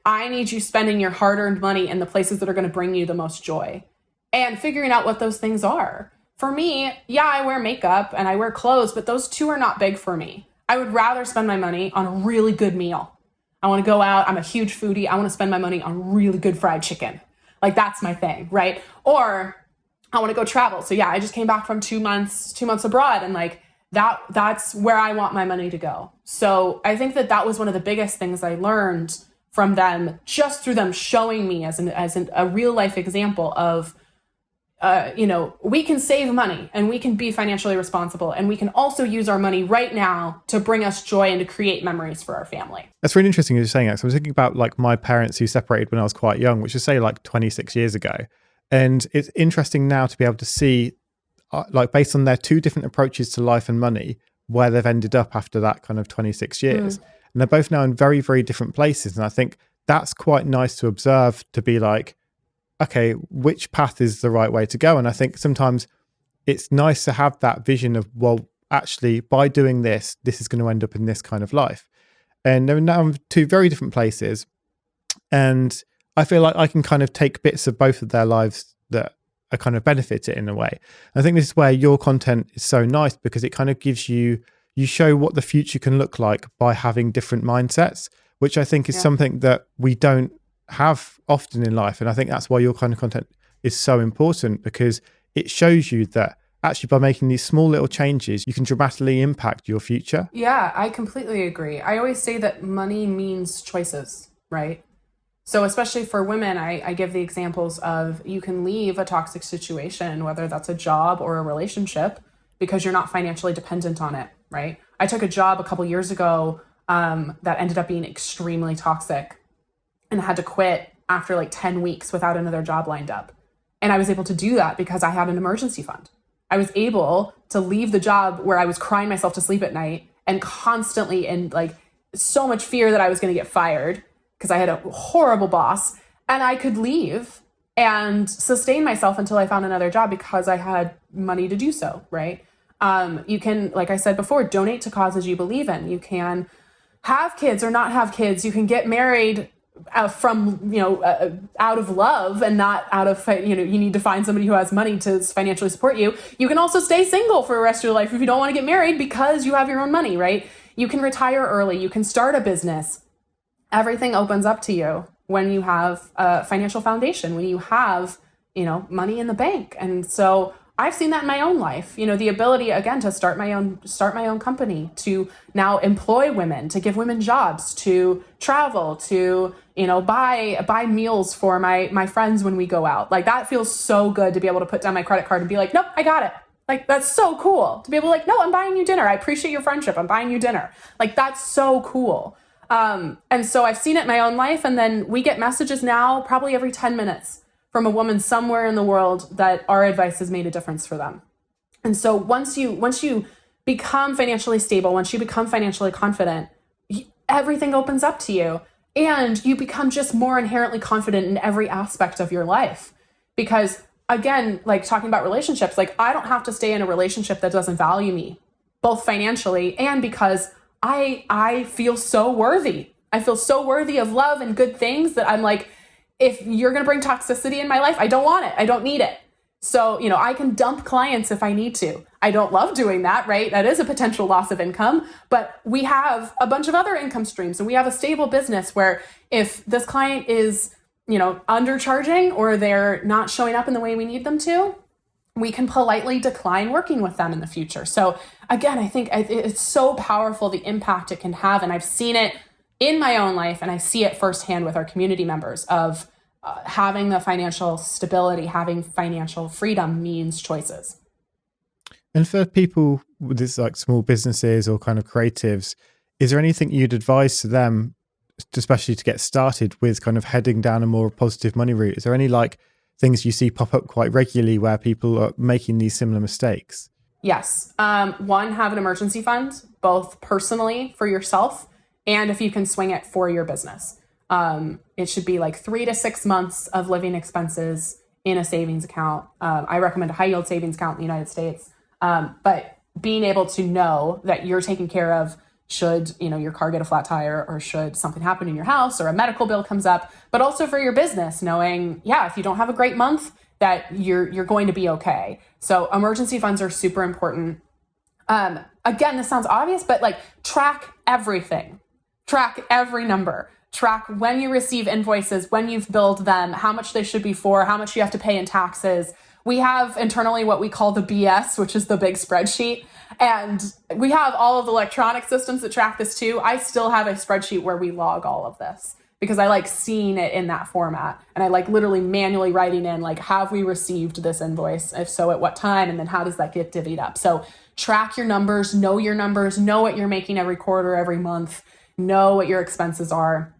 I need you spending your hard-earned money in the places that are going to bring you the most joy, and figuring out what those things are. For me, yeah, I wear makeup and I wear clothes, but those two are not big for me. I would rather spend my money on a really good meal. I want to go out. I'm a huge foodie. I want to spend my money on really good fried chicken. That's my thing, right? Or I want to go travel. So yeah, I just came back from 2 months abroad, and that's where I want my money to go. So I think that was one of the biggest things I learned from them, just through them showing me as a real life example of, we can save money and we can be financially responsible, and we can also use our money right now to bring us joy and to create memories for our family. That's really interesting you're saying that. So I was thinking about my parents who separated when I was quite young, which is say 26 years ago. And it's interesting now to be able to see, based on their two different approaches to life and money, where they've ended up after that kind of 26 years. And they're both now in very, very different places. And I think that's quite nice to observe, to be okay, which path is the right way to go? And I think sometimes it's nice to have that vision of, well, actually, by doing this, this is going to end up in this kind of life. And they're now in two very different places. And I feel like I can kind of take bits of both of their lives that are kind of benefit it in a way. I think this is where your content is so nice, because it kind of gives you show what the future can look like by having different mindsets, which I think is something that we don't have often in life. And I think that's why your kind of content is so important, because it shows you that actually by making these small little changes, you can dramatically impact your future. Yeah, I completely agree. I always say that money means choices, right? So especially for women, I give the examples of, you can leave a toxic situation, whether that's a job or a relationship, because you're not financially dependent on it, right? I took a job a couple years ago that ended up being extremely toxic, and had to quit after 10 weeks without another job lined up. And I was able to do that because I had an emergency fund. I was able to leave the job where I was crying myself to sleep at night and constantly in so much fear that I was going to get fired, because I had a horrible boss, and I could leave and sustain myself until I found another job because I had money to do so, right? You can, like I said before, donate to causes you believe in. You can have kids or not have kids. You can get married from, out of love and not out of, you need to find somebody who has money to financially support you. You can also stay single for the rest of your life if you don't want to get married, because you have your own money, right? You can retire early. You can start a business. Everything opens up to you when you have a financial foundation, when you have, money in the bank. And so I've seen that in my own life, the ability, again, to start my own company, to now employ women, to give women jobs, to travel, to, buy meals for my friends when we go out. Like, that feels so good to be able to put down my credit card and be like, nope, I got it. Like, that's so cool to be able to like, no, I'm buying you dinner. I appreciate your friendship. I'm buying you dinner. Like, that's so cool. And so I've seen it in my own life. And then we get messages now probably every 10 minutes from a woman somewhere in the world that our advice has made a difference for them. And so once you become financially stable, once you become financially confident, everything opens up to you, and you become just more inherently confident in every aspect of your life. Because again, like talking about relationships, like I don't have to stay in a relationship that doesn't value me, both financially and because I feel so worthy. I feel so worthy of love and good things that I'm like, if you're going to bring toxicity in my life, I don't want it. I don't need it. So, I can dump clients if I need to. I don't love doing that, right? That is a potential loss of income, but we have a bunch of other income streams, and we have a stable business where if this client is, undercharging or they're not showing up in the way we need them to, we can politely decline working with them in the future. So again, I think it's so powerful, the impact it can have. And I've seen it in my own life, and I see it firsthand with our community members of having the financial stability, having financial freedom means choices. And for people with this like small businesses or kind of creatives, is there anything you'd advise to them, especially to get started with kind of heading down a more positive money route? Is there any like things you see pop up quite regularly where people are making these similar mistakes? Yes. One, have an emergency fund, both personally for yourself and if you can swing it for your business. It should be like 3 to 6 months of living expenses in a savings account. I recommend a high yield savings account in the United States. But being able to know that you're taken care of should, your car get a flat tire or should something happen in your house or a medical bill comes up, but also for your business, knowing, if you don't have a great month, that you're going to be okay. So emergency funds are super important. Again, this sounds obvious, but like track everything, track every number. Track when you receive invoices, when you've billed them, how much they should be for, how much you have to pay in taxes. We have internally what we call the BS, which is the big spreadsheet. And we have all of the electronic systems that track this too. I still have a spreadsheet where we log all of this because I like seeing it in that format. And I like literally manually writing in like, have we received this invoice? If so, at what time? And then how does that get divvied up? So track your numbers, know what you're making every quarter, every month, know what your expenses are.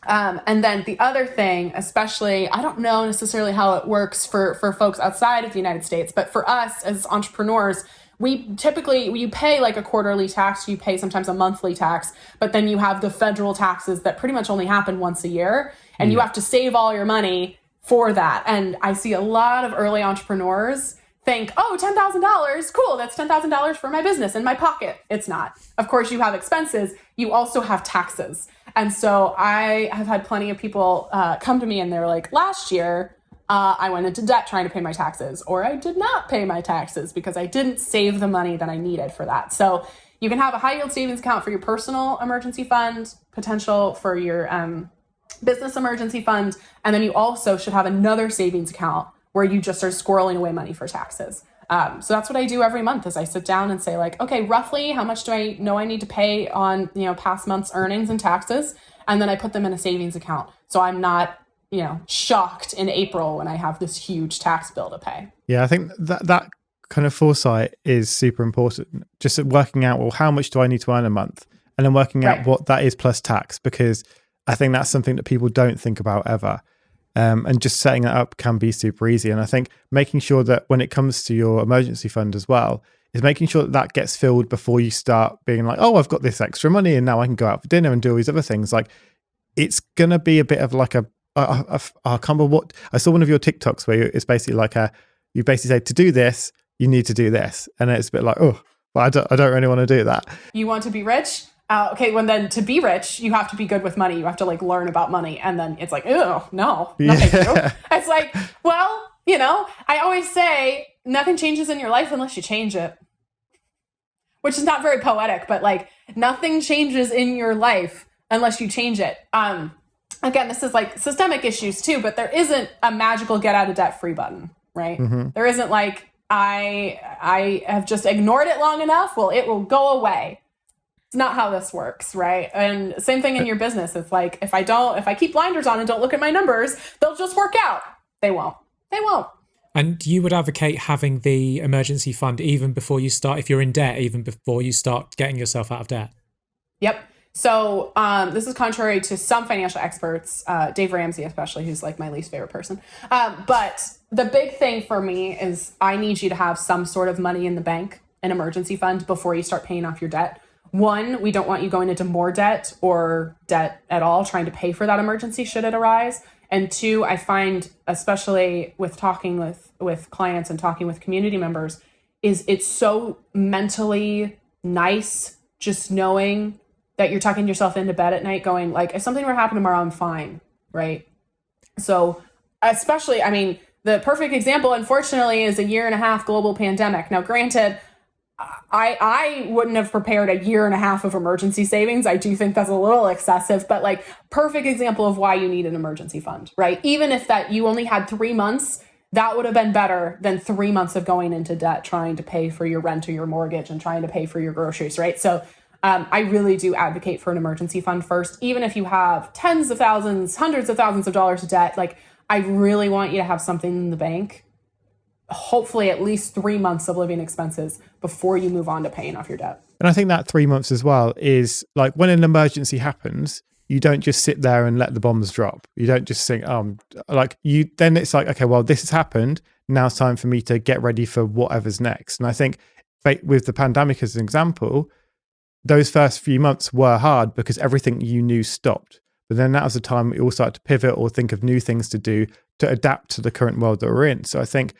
And then the other thing, especially, I don't know necessarily how it works for folks outside of the United States, but for us as entrepreneurs, you pay like a quarterly tax, you pay sometimes a monthly tax, but then you have the federal taxes that pretty much only happen once a year, and you have to save all your money for that. And I see a lot of early entrepreneurs think, oh, $10,000, cool, that's $10,000 for my business in my pocket. It's not. Of course, you have expenses. You also have taxes. And so I have had plenty of people come to me and they're like, last year, I went into debt trying to pay my taxes, or I did not pay my taxes because I didn't save the money that I needed for that. So you can have a high yield savings account for your personal emergency fund, potential for your business emergency fund. And then you also should have another savings account where you just are squirreling away money for taxes. So that's what I do every month is I sit down and say like, okay, roughly how much do I know I need to pay on, past month's earnings and taxes? And then I put them in a savings account. So I'm not, shocked in April when I have this huge tax bill to pay. Yeah, I think that kind of foresight is super important. Just working out, well, how much do I need to earn a month? And then working out what that is plus tax, because I think that's something that people don't think about ever. And just setting that up can be super easy. And I think making sure that when it comes to your emergency fund as well, is making sure that gets filled before you start being like, oh, I've got this extra money and now I can go out for dinner and do all these other things. Like, it's going to be a bit of like I can't remember what, I saw one of your TikToks where it's basically like you basically say, to do this, you need to do this. And it's a bit like, oh, well, I don't really want to do that. You want to be rich? Okay, well then to be rich, you have to be good with money. You have to like learn about money. And then it's like, oh, no, thank you. It's like, well, I always say nothing changes in your life unless you change it, which is not very poetic, but like nothing changes in your life unless you change it. Again, this is like systemic issues too, but there isn't a magical get out of debt free button, right? Mm-hmm. There isn't like, I have just ignored it long enough. Well, it will go away. It's not how this works, right? And same thing in your business. It's like, if I keep blinders on and don't look at my numbers, they'll just work out. They won't. And you would advocate having the emergency fund even before you start, if you're in debt, even before you start getting yourself out of debt? Yep. So this is contrary to some financial experts, Dave Ramsey especially, who's like my least favorite person. But the big thing for me is I need you to have some sort of money in the bank, an emergency fund, before you start paying off your debt. One, we don't want you going into more debt or debt at all, trying to pay for that emergency should it arise. And two, I find, especially with talking with clients and talking with community members, is it's so mentally nice just knowing that you're tucking yourself into bed at night going like, if something were to happen tomorrow, I'm fine, right? So especially, I mean, the perfect example, unfortunately, is a 1.5 global pandemic. Now, granted, I wouldn't have prepared a 1.5 of emergency savings. I do think that's a little excessive, but like perfect example of why you need an emergency fund, right? Even if that you only had 3 months, that would have been better than 3 months of going into debt, trying to pay for your rent or your mortgage and trying to pay for your groceries, right? So I really do advocate for an emergency fund first, even if you have tens of thousands, hundreds of thousands of dollars of debt. Like, I really want you to have something in the bank, hopefully at least 3 months of living expenses before you move on to paying off your debt. And I think that 3 months as well is like when an emergency happens, you don't just sit there and let the bombs drop. You don't just think, then it's like, okay, well, this has happened. Now it's time for me to get ready for whatever's next. And I think with the pandemic as an example, those first few months were hard because everything you knew stopped. But then that was the time we all started to pivot or think of new things to do to adapt to the current world that we're in. So I think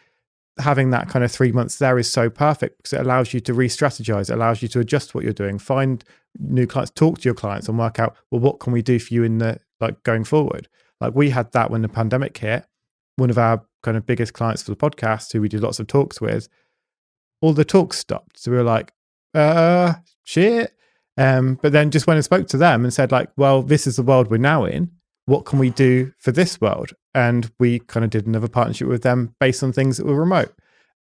having that kind of 3 months there is so perfect because it allows you to re-strategize. It allows you to adjust what you're doing, find new clients, talk to your clients and work out, well, what can we do for you in the, like, going forward? Like we had that when the pandemic hit. One of our kind of biggest clients for the podcast, who we did lots of talks with, all the talks stopped. So we were like, shit. But then just went and spoke to them and said like, well, this is the world we're now in. What can we do for this world? And we kind of did another partnership with them based on things that were remote.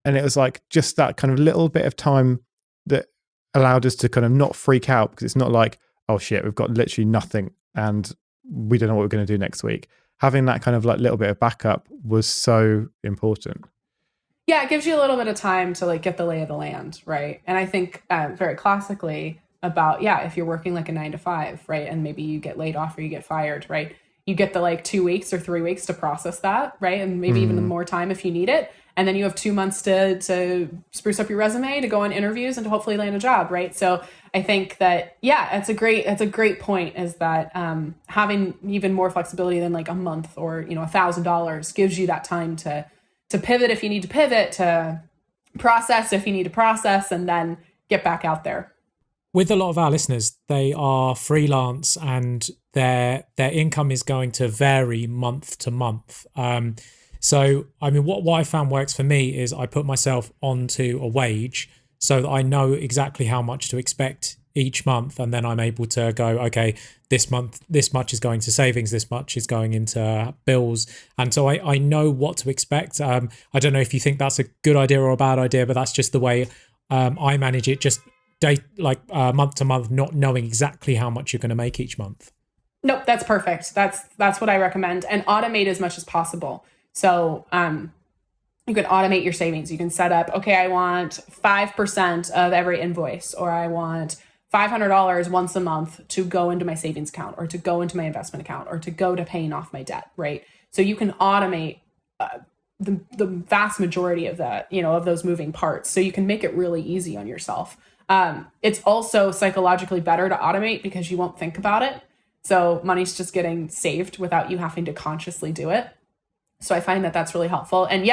And it was like just that kind of little bit of time that allowed us to kind of not freak out, because it's not like, oh shit, we've got literally nothing and we don't know what we're going to do next week. Having that kind of like little bit of backup was so important. Yeah, it gives you a little bit of time to like get the lay of the land, right? And I think very classically about, if you're working like a 9 to 5, right? And maybe you get laid off or you get fired, right? You get the like 2 weeks or 3 weeks to process that, right? And maybe even more time if you need it. And then you have 2 months to spruce up your resume, to go on interviews and to hopefully land a job, right? So I think that, it's a great point, is that having even more flexibility than like a month or, $1,000 gives you that time to pivot if you need to pivot, to process if you need to process, and then get back out there. With a lot of our listeners, they are freelance and their income is going to vary month to month. So, I mean, what I found works for me is I put myself onto a wage so that I know exactly how much to expect each month. And then I'm able to go, okay, this month, this much is going to savings, this much is going into bills. And so I know what to expect. I don't know if you think that's a good idea or a bad idea, but that's just the way I manage it, just month to month, not knowing exactly how much you're going to make each month. Nope, that's perfect. That's what I recommend. And automate as much as possible. So you can automate your savings. You can set up, okay, I want 5% of every invoice, or I want $500 once a month to go into my savings account, or to go into my investment account, or to go to paying off my debt, right? So you can automate the vast majority of that, of those moving parts. So you can make it really easy on yourself. It's also psychologically better to automate because you won't think about it. So money's just getting saved without you having to consciously do it. So I find that that's really helpful. And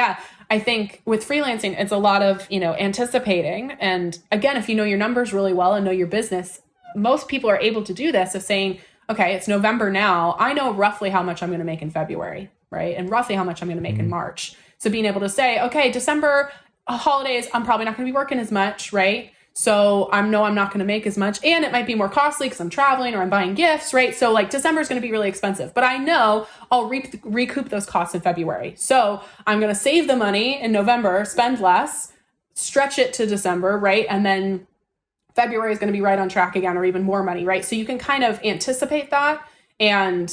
I think with freelancing, it's a lot of, anticipating. And again, if you know your numbers really well and know your business, most people are able to do this of saying, okay, it's November now. I know roughly how much I'm going to make in February, right? And roughly how much I'm going to make in March. So being able to say, okay, December holidays, I'm probably not going to be working as much, right? So I'm not going to make as much, and it might be more costly because I'm traveling or I'm buying gifts, right? So like December is going to be really expensive, but I know I'll recoup those costs in February. So I'm going to save the money in November, spend less, stretch it to December, right? And then February is going to be right on track again, or even more money, right? So you can kind of anticipate that and,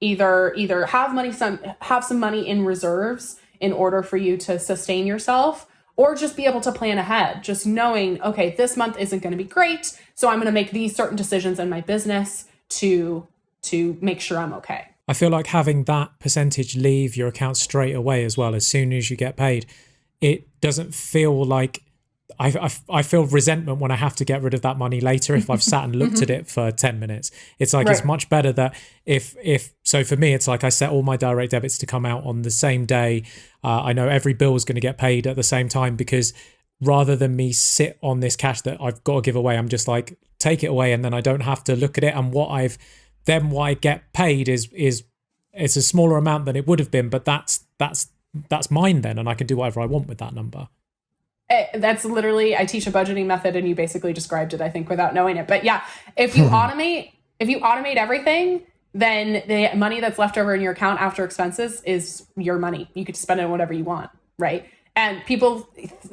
either have some money in reserves in order for you to sustain yourself, or just be able to plan ahead, just knowing, okay, this month isn't going to be great, so I'm going to make these certain decisions in my business to make sure I'm okay. I feel like having that percentage leave your account straight away as well, as soon as you get paid, it doesn't feel like I feel resentment when I have to get rid of that money later if I've sat and looked at it for 10 minutes. It's like, It's much better that so for me, it's like I set all my direct debits to come out on the same day. I know every bill is going to get paid at the same time, because rather than me sit on this cash that I've got to give away, I'm just like, take it away, and then I don't have to look at it. And what I get paid is it's a smaller amount than it would have been, but that's mine then, and I can do whatever I want with that number. That's literally, I teach a budgeting method, and you basically described it, I think, without knowing it. But yeah, if you automate everything, then the money that's left over in your account after expenses is your money. You could spend it on whatever you want, right? And people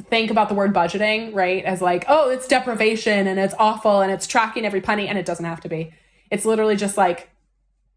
think about the word budgeting, right, as like, oh, it's deprivation and it's awful and it's tracking every penny, and it doesn't have to be. It's literally just like,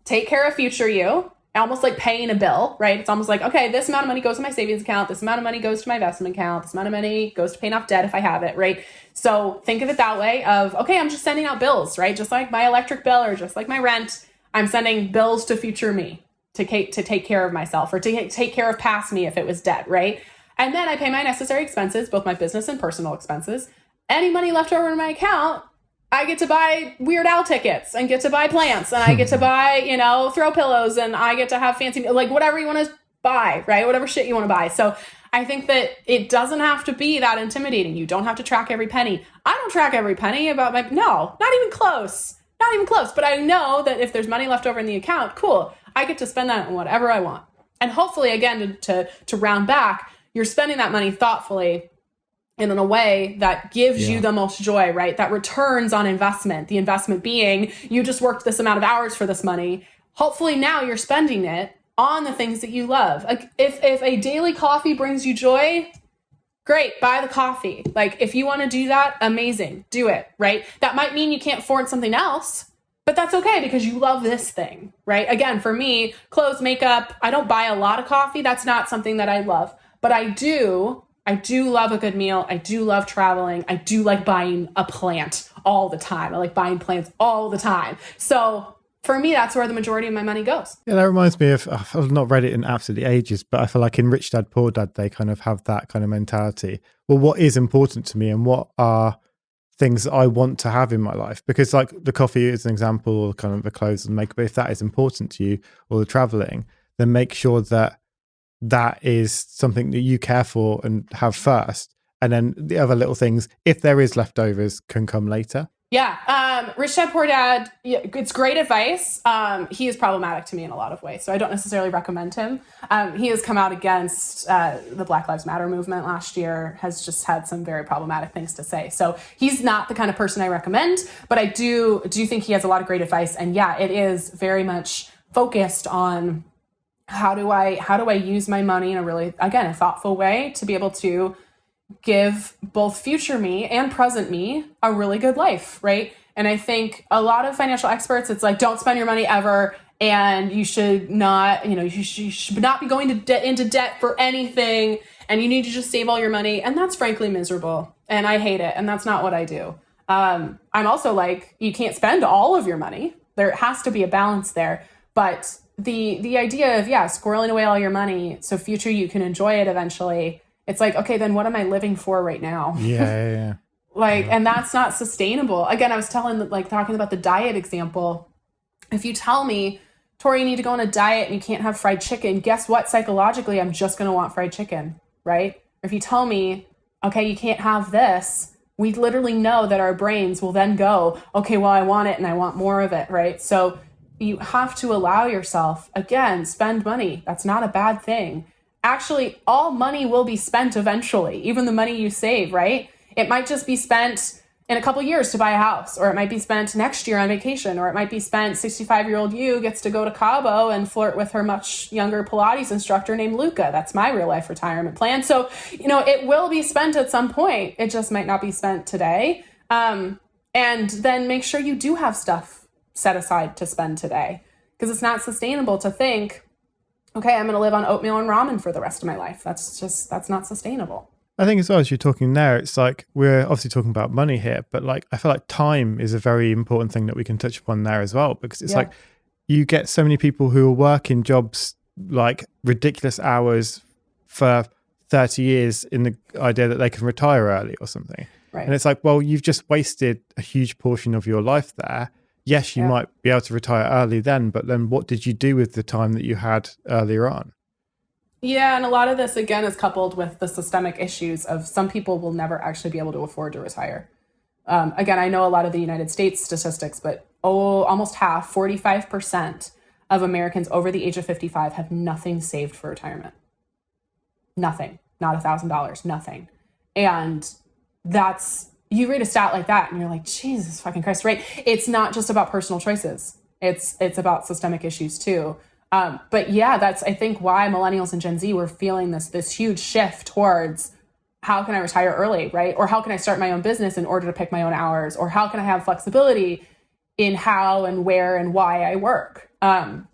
take care of future you, almost like paying a bill, right? It's almost like, okay, this amount of money goes to my savings account, this amount of money goes to my investment account, this amount of money goes to paying off debt if I have it, right? So think of it that way of, okay, I'm just sending out bills, right? Just like my electric bill or just like my rent, I'm sending bills to future me to take care of myself, or to take care of past me if it was debt, right? And then I pay my necessary expenses, both my business and personal expenses. Any money left over in my account, I get to buy Weird Al tickets and get to buy plants, and I get to buy, throw pillows, and I get to have fancy, like whatever you want to buy, right? Whatever shit you want to buy. So I think that it doesn't have to be that intimidating. You don't have to track every penny. I don't track every penny about no, not even close. Not even close. But I know that if there's money left over in the account, cool, I get to spend that on whatever I want. And hopefully, again, to round back, you're spending that money thoughtfully and in a way that gives you the most joy, right? That returns on investment. The investment being, you just worked this amount of hours for this money. Hopefully now you're spending it on the things that you love. Like if a daily coffee brings you joy, great, buy the coffee. Like if you want to do that, amazing, do it, right? That might mean you can't afford something else, but that's okay because you love this thing, right? Again, for me, clothes, makeup, I don't buy a lot of coffee. That's not something that I love, but I do love a good meal. I do love traveling. I do like buying a plant all the time. I like buying plants all the time. So for me, that's where the majority of my money goes. Yeah, that reminds me of, I've not read it in absolutely ages, but I feel like in Rich Dad, Poor Dad, they kind of have that kind of mentality. Well, what is important to me and what are things that I want to have in my life? Because like the coffee is an example, or kind of the clothes and makeup, if that is important to you, or the traveling, then make sure that that is something that you care for and have first. And then the other little things, if there is leftovers, can come later. Yeah. Rich Dad, Poor Dad, it's great advice. He is problematic to me in a lot of ways, so I don't necessarily recommend him. He has come out against the Black Lives Matter movement last year, has just had some very problematic things to say. So he's not the kind of person I recommend, but I do think he has a lot of great advice. And yeah, it is very much focused on how do I use my money in a really, again, a thoughtful way to be able to give both future me and present me a really good life, right? And I think a lot of financial experts, it's like, don't spend your money ever, and you should not, you should not be going into debt for anything, and you need to just save all your money. And that's frankly miserable, and I hate it, and that's not what I do. I'm also like, you can't spend all of your money. There has to be a balance there. But the idea of, squirreling away all your money so future you can enjoy it eventually, it's like, okay, then what am I living for right now? Yeah. And that's not sustainable. Again, I was talking about the diet example. If you tell me, Tori, you need to go on a diet and you can't have fried chicken, guess what? Psychologically, I'm just going to want fried chicken, right? Or if you tell me, okay, you can't have this, we literally know that our brains will then go, okay, well, I want it and I want more of it, right? So you have to allow yourself, again, spend money. That's not a bad thing. Actually, all money will be spent eventually, even the money you save, right? It might just be spent in a couple years to buy a house, or it might be spent next year on vacation, or it might be spent 65-year-old you gets to go to Cabo and flirt with her much younger Pilates instructor named Luca. That's my real life retirement plan. So, it will be spent at some point. It just might not be spent today. And then make sure you do have stuff set aside to spend today, because it's not sustainable to think, okay, I'm going to live on oatmeal and ramen for the rest of my life. That's not sustainable. I think as well as you're talking there, it's like we're obviously talking about money here, but like I feel like time is a very important thing that we can touch upon there as well, because it's like you get so many people who are working jobs like ridiculous hours for 30 years in the idea that they can retire early or something. Right. And it's like, well, you've just wasted a huge portion of your life there. Yes, you might be able to retire early then, but then what did you do with the time that you had earlier on? Yeah, and a lot of this, again, is coupled with the systemic issues of some people will never actually be able to afford to retire. Again, I know a lot of the United States statistics, but almost half, 45% of Americans over the age of 55 have nothing saved for retirement. Nothing. Not $1,000. Nothing. And you read a stat like that and you're like, Jesus fucking Christ, right? It's not just about personal choices. It's about systemic issues too. But yeah, that's, I think, why millennials and Gen Z were feeling this huge shift towards how can I retire early, right? Or how can I start my own business in order to pick my own hours? Or how can I have flexibility in how and where and why I work? And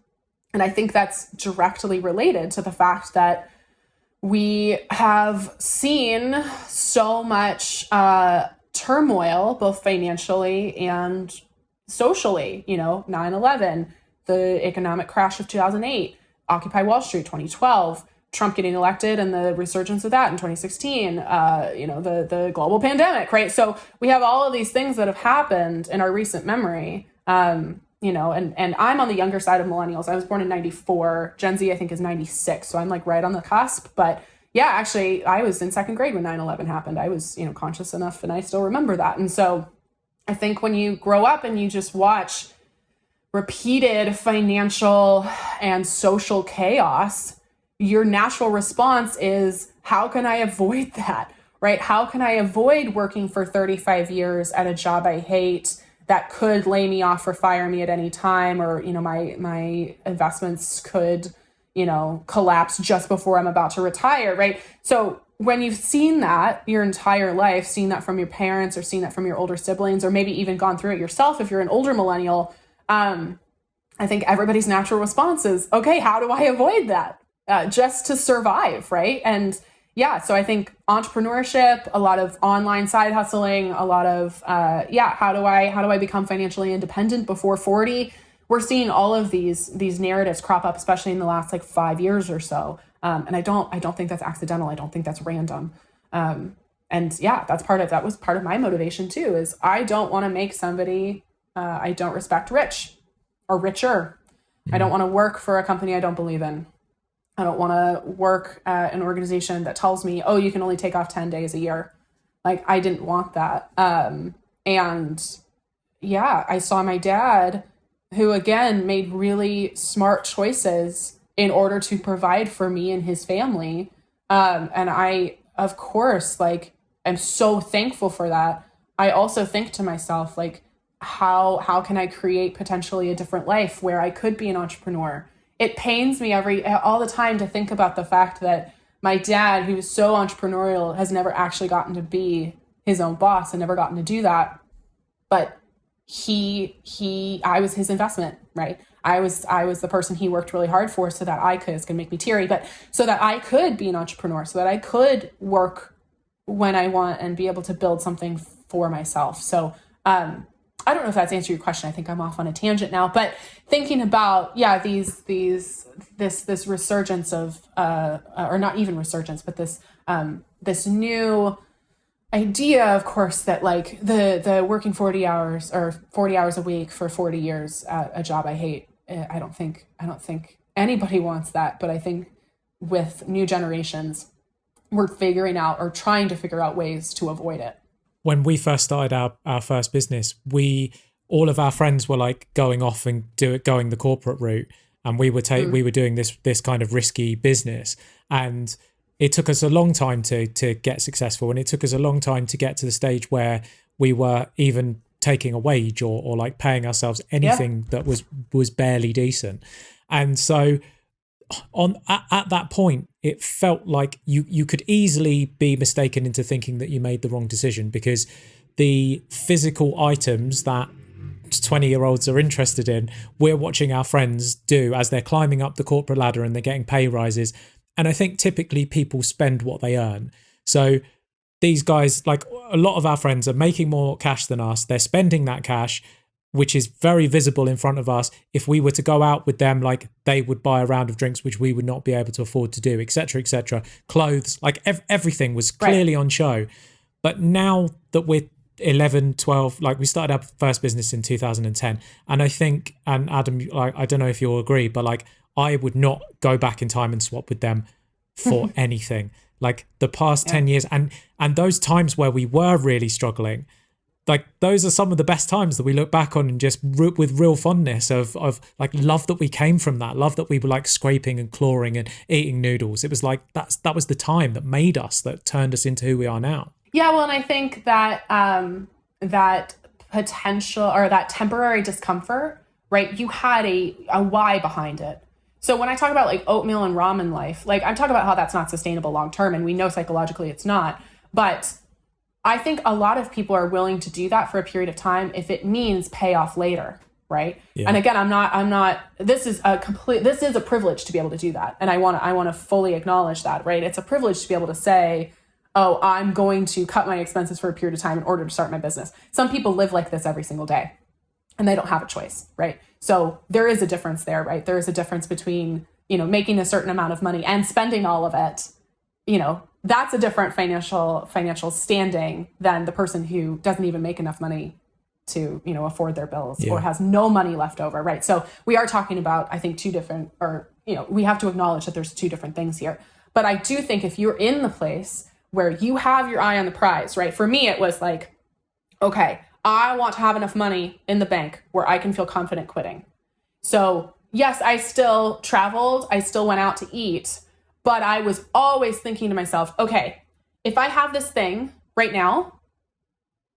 I think that's directly related to the fact that we have seen so much turmoil, both financially and socially, 9/11, the economic crash of 2008, Occupy Wall Street 2012, Trump getting elected and the resurgence of that in 2016, the global pandemic, right? So we have all of these things that have happened in our recent memory, and I'm on the younger side of millennials. I was born in 94. Gen Z, I think, is 96. So I'm like right on the cusp. But yeah, actually, I was in second grade when 9/11 happened. I was, conscious enough and I still remember that. And so I think when you grow up and you just watch repeated financial and social chaos, your natural response is, how can I avoid that, right? How can I avoid working for 35 years at a job I hate that could lay me off or fire me at any time, or, my investments could, collapse just before I'm about to retire, right? So when you've seen that your entire life, seen that from your parents or seen that from your older siblings, or maybe even gone through it yourself, if you're an older millennial, I think everybody's natural response is, okay, how do I avoid that? Just to survive, right? And yeah, so I think entrepreneurship, a lot of online side hustling, a lot of, how do I become financially independent before 40? We're seeing all of these narratives crop up, especially in the last 5 years or so. And I don't think that's accidental. I don't think that's random. And yeah, that was part of my motivation too, is I don't want to make somebody I don't respect rich or richer. I don't want to work for a company I don't believe in. I don't want to work at an organization that tells me, oh, you can only take off 10 days a year. I didn't want that. And yeah, I saw my dad, who again made really smart choices in order to provide for me and his family. And I, of course, am so thankful for that. I also think to myself, how can I create potentially a different life where I could be an entrepreneur? It pains me all the time to think about the fact that my dad, who was so entrepreneurial, has never actually gotten to be his own boss and never gotten to do that. But I was his investment, right? I was the person he worked really hard for so that I could, it's going to make me teary, but so that I could be an entrepreneur, so that I could work when I want and be able to build something for myself. So, I don't know if that's answered your question. I think I'm off on a tangent now, but thinking about, this resurgence of, or not even resurgence, but this new idea, of course, that the working 40 hours or 40 hours a week for 40 years at a job I hate. I don't think anybody wants that, but I think with new generations, we're figuring out or trying to figure out ways to avoid it. When we first started our first business, all of our friends were going off and going the corporate route, and we were doing this kind of risky business, and it took us a long time to get successful, and it took us a long time to get to the stage where we were even taking a wage or paying ourselves anything that was barely decent. And so at that point, it felt like you could easily be mistaken into thinking that you made the wrong decision, because the physical items that 20-year-olds are interested in, we're watching our friends do as they're climbing up the corporate ladder and they're getting pay rises. And I think typically people spend what they earn. So these guys, like a lot of our friends, are making more cash than us. They're spending that cash, which is very visible in front of us. If we were to go out with them, like they would buy a round of drinks, which we would not be able to afford to do, etc., etc. Clothes, like everything was clearly on show. But now that we're 11, 12, like we started our first business in 2010. And I think, and Adam, like, I don't know if you'll agree, but like I would not go back in time and swap with them for anything. Like the past 10 years and those times where we were really struggling, like those are some of the best times that we look back on and just with real fondness of like love that we came from, that love that we were like scraping and clawing and eating noodles. It was like that was the time that made us, that turned us into who we are now. Yeah, well, and I think that that potential or that temporary discomfort, right? You had a why behind it. So when I talk about like oatmeal and ramen life, like I'm talking about how that's not sustainable long term, and we know psychologically it's not. But I think a lot of people are willing to do that for a period of time if it means payoff later, right? Yeah. And again, I'm not. This is a privilege to be able to do that, and I want to fully acknowledge that, right? It's a privilege to be able to say, oh, I'm going to cut my expenses for a period of time in order to start my business. Some people live like this every single day, and they don't have a choice, right? So there is a difference there, right? There is a difference between, making a certain amount of money and spending all of it. That's a different financial standing than the person who doesn't even make enough money to, afford their bills or has no money left over, right? So we are talking about, I think, we have to acknowledge that there's two different things here. But I do think if you're in the place where you have your eye on the prize, right? For me, it was like, okay, I want to have enough money in the bank where I can feel confident quitting. So yes, I still traveled. I still went out to eat, but I was always thinking to myself, okay, if I have this thing right now,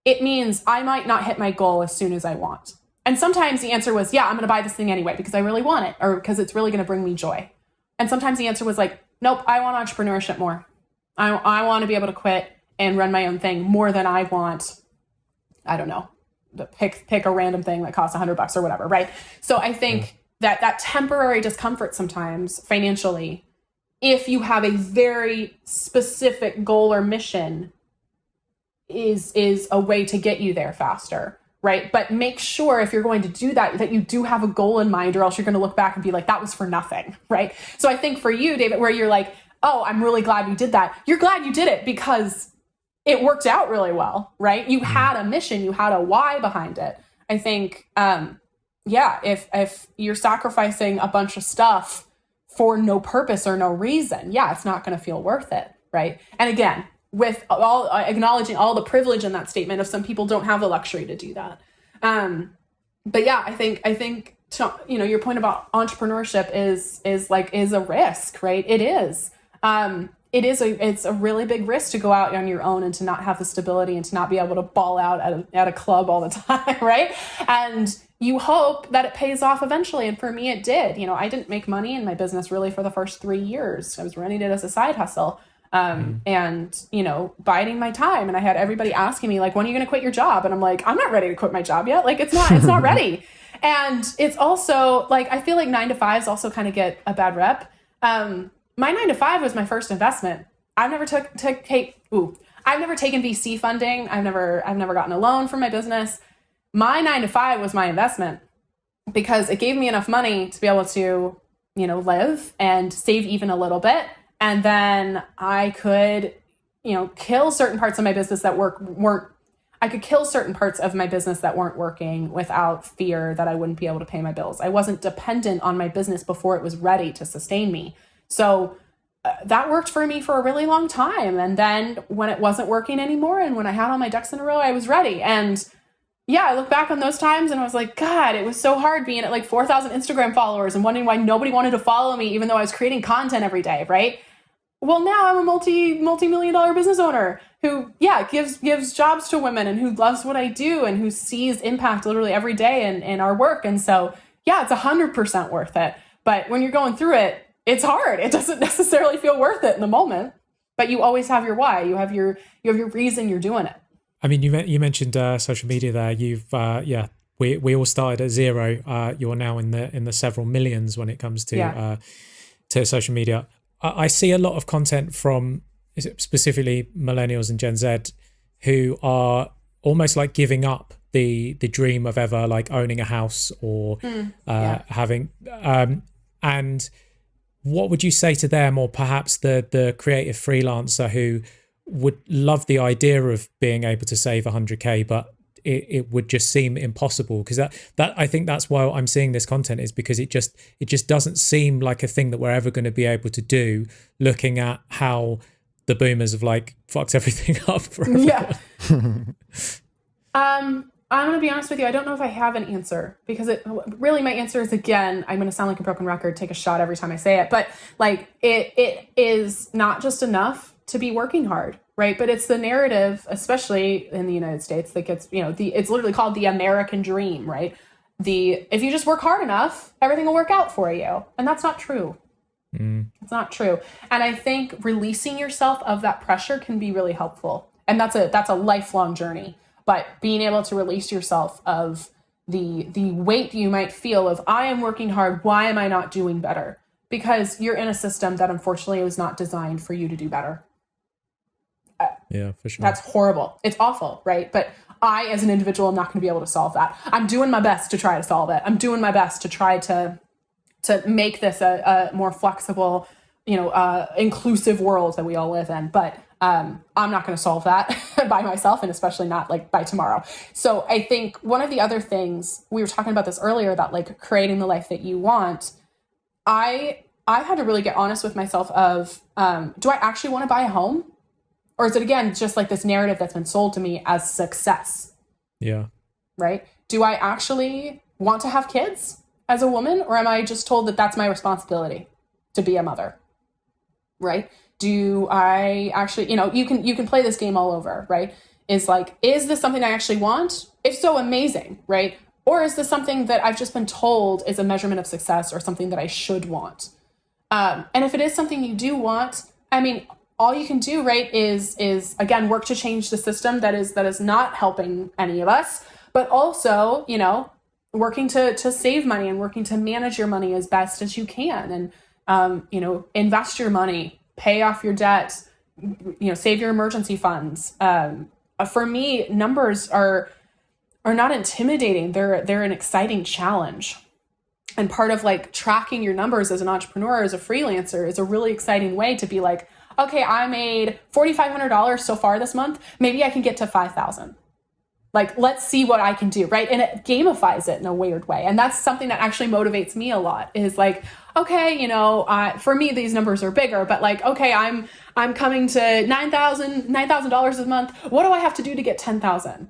it means I might not hit my goal as soon as I want. And sometimes the answer was, yeah, I'm going to buy this thing anyway because I really want it or because it's really going to bring me joy. And sometimes the answer was like, nope, I want entrepreneurship more. I want to be able to quit and run my own thing more than I want, I don't know, pick a random thing that costs $100 or whatever, right? So I think that temporary discomfort sometimes financially, if you have a very specific goal or mission, is a way to get you there faster, right? But make sure if you're going to do that you do have a goal in mind, or else you're going to look back and be like, that was for nothing, right? So I think for you, David, where you're like, oh, I'm really glad you did that. You're glad you did it because it worked out really well, right? You had a mission, you had a why behind it. I think, if you're sacrificing a bunch of stuff for no purpose or no reason, it's not going to feel worth it, right? And again, with all acknowledging all the privilege in that statement, if some people don't have the luxury to do that. But yeah, I think your point about entrepreneurship is a risk, right? It is. It's a really big risk to go out on your own and to not have the stability and to not be able to ball out at a club all the time, right? And you hope that it pays off eventually. And for me, it did. I didn't make money in my business really for the first 3 years. I was running it as a side hustle. And, biding my time. And I had everybody asking me like, when are you going to quit your job? And I'm like, I'm not ready to quit my job yet. Like, it's not ready. And it's also like, I feel like 9 to 5s also kind of get a bad rep. My 9 to 5 was my first investment. I've never I've never taken VC funding. I've never gotten a loan for my business. My 9 to 5 was my investment because it gave me enough money to be able to, live and save even a little bit. And then I could, kill certain parts of my business that weren't working without fear that I wouldn't be able to pay my bills. I wasn't dependent on my business before it was ready to sustain me. So that worked for me for a really long time. And then when it wasn't working anymore and when I had all my ducks in a row, I was ready. And I look back on those times and I was like, God, it was so hard being at like 4,000 Instagram followers and wondering why nobody wanted to follow me, even though I was creating content every day, right? Well, now I'm a multi-million dollar business owner who, gives jobs to women and who loves what I do and who sees impact literally every day in our work. And so, it's 100% worth it. But when you're going through it, it's hard. It doesn't necessarily feel worth it in the moment, but you always have your why. You have your reason you're doing it. I mean, you mentioned social media there. You've we all started at zero. You're now in the several millions when it comes to social media. I see a lot of content from specifically millennials and Gen Z who are almost like giving up the dream of ever like owning a house or having and what would you say to them, or perhaps the creative freelancer who would love the idea of being able to save 100k, but it would just seem impossible? Because that I think that's why I'm seeing this content, is because it just doesn't seem like a thing that we're ever going to be able to do, looking at how the boomers have like fucked everything up for everyone. I'm going to be honest with you. I don't know if I have an answer, because really my answer is, again, I'm going to sound like a broken record, take a shot every time I say it, but like it is not just enough to be working hard, right? But it's the narrative, especially in the United States, that gets, it's literally called the American dream, right? If you just work hard enough, everything will work out for you. And that's not true. It's not true. And I think releasing yourself of that pressure can be really helpful. And that's a lifelong journey. But being able to release yourself of the weight you might feel of, I am working hard, why am I not doing better? Because you're in a system that unfortunately was not designed for you to do better. Yeah, for sure. That's horrible. It's awful, right? But I, as an individual, am not going to be able to solve that. I'm doing my best to try to solve it. I'm doing my best to try to make this a more flexible, inclusive world that we all live in. But I'm not going to solve that by myself, and especially not like by tomorrow. So I think one of the other things, we were talking about this earlier, about like creating the life that you want. I had to really get honest with myself of, do I actually want to buy a home? Or is it, again, just like this narrative that's been sold to me as success? Yeah. Right? Do I actually want to have kids as a woman? Or am I just told that that's my responsibility to be a mother? Right? Do I actually, you can play this game all over, right? Is this something I actually want? If so, amazing, right? Or is this something that I've just been told is a measurement of success, or something that I should want? And if it is something you do want, I mean, all you can do, right, is again, work to change the system that is not helping any of us, but also, working to save money and working to manage your money as best as you can, and invest your money, pay off your debt, save your emergency funds. For me, numbers are not intimidating. They're an exciting challenge. And part of like tracking your numbers as an entrepreneur, as a freelancer, is a really exciting way to be like, okay, I made $4,500 so far this month. Maybe I can get to 5,000. Like, let's see what I can do, right? And it gamifies it in a weird way. And that's something that actually motivates me a lot, is like, okay, for me, these numbers are bigger, but like, okay, I'm coming to $9,000 a month. What do I have to do to get 10,000?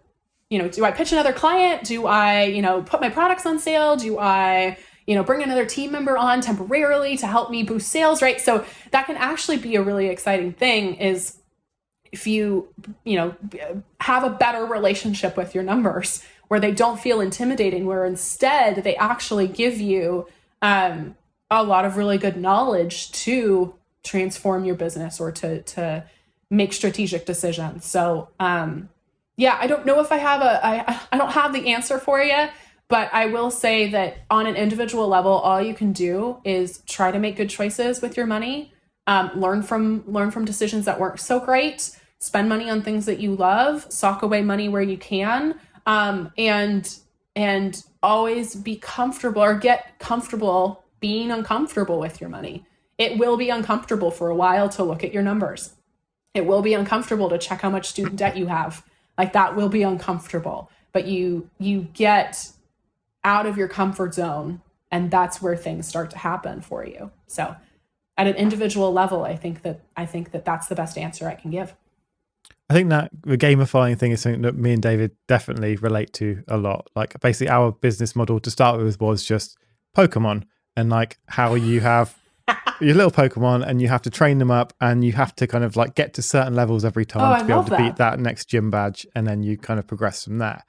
Do I pitch another client? Do I, put my products on sale? Do I, bring another team member on temporarily to help me boost sales, right? So that can actually be a really exciting thing, is if you have a better relationship with your numbers, where they don't feel intimidating, where instead they actually give you a lot of really good knowledge to transform your business, or to make strategic decisions. So I don't know if I don't have the answer for you, but I will say that on an individual level, all you can do is try to make good choices with your money. Learn from decisions that weren't so great. Spend money on things that you love. Sock away money where you can, and always be comfortable, or get comfortable being uncomfortable with your money. It will be uncomfortable for a while to look at your numbers. It will be uncomfortable to check how much student debt you have. Like, that will be uncomfortable, but you get out of your comfort zone, and that's where things start to happen for you. So at an individual level, I think that that's the best answer I can give. I think that the gamifying thing is something that me and David definitely relate to a lot. Like, basically our business model to start with was just Pokemon, and like how you have your little Pokemon and you have to train them up, and you have to kind of like get to certain levels every time to be able to beat that next gym badge, and then you kind of progress from there.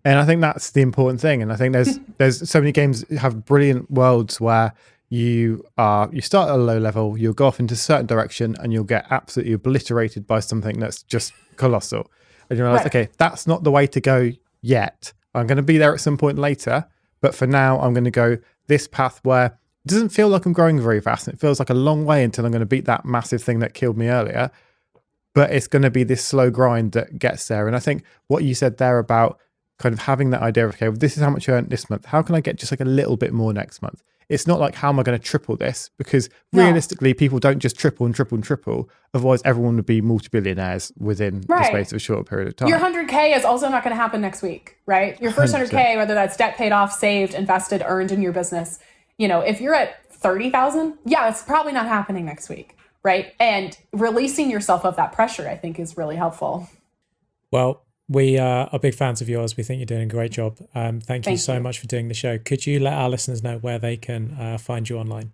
And I think that's the important thing. And I think there's so many games that have brilliant worlds where you start at a low level, you'll go off into a certain direction, and you'll get absolutely obliterated by something that's just colossal. and you realize, Right. okay, that's not the way to go yet. I'm going to be there at some point later, but for now, I'm going to go this path where it doesn't feel like I'm growing very fast. And it feels like a long way until I'm going to beat that massive thing that killed me earlier. But it's going to be this slow grind that gets there. And I think what you said there about kind of having that idea of, okay, well, this is how much I earned this month. How can I get just like a little bit more next month? It's not like, how am I going to triple this? Because realistically, people don't just triple and triple and triple. Otherwise, everyone would be multi-billionaires within the space of a short period of time. Your 100K is also not going to happen next week, right? Your first 100K, whether that's debt paid off, saved, invested, earned in your business, if you're at 30,000, yeah, it's probably not happening next week, right? And releasing yourself of that pressure, I think, is really helpful. Well, we are big fans of yours. We think you're doing a great job. Thank you so much for doing the show. Could you let our listeners know where they can find you online?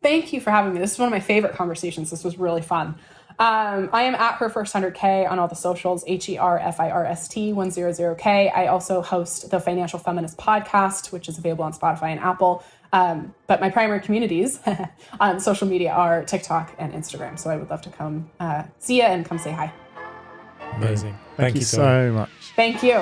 Thank you for having me. This is one of my favorite conversations. This was really fun. I am at Her First 100K on all the socials, HERFIRST 100K. I also host the Financial Feminist podcast, which is available on Spotify and Apple. But my primary communities on social media are TikTok and Instagram. So I would love to come see you and come say hi. Amazing. Thank you so much. Thank you.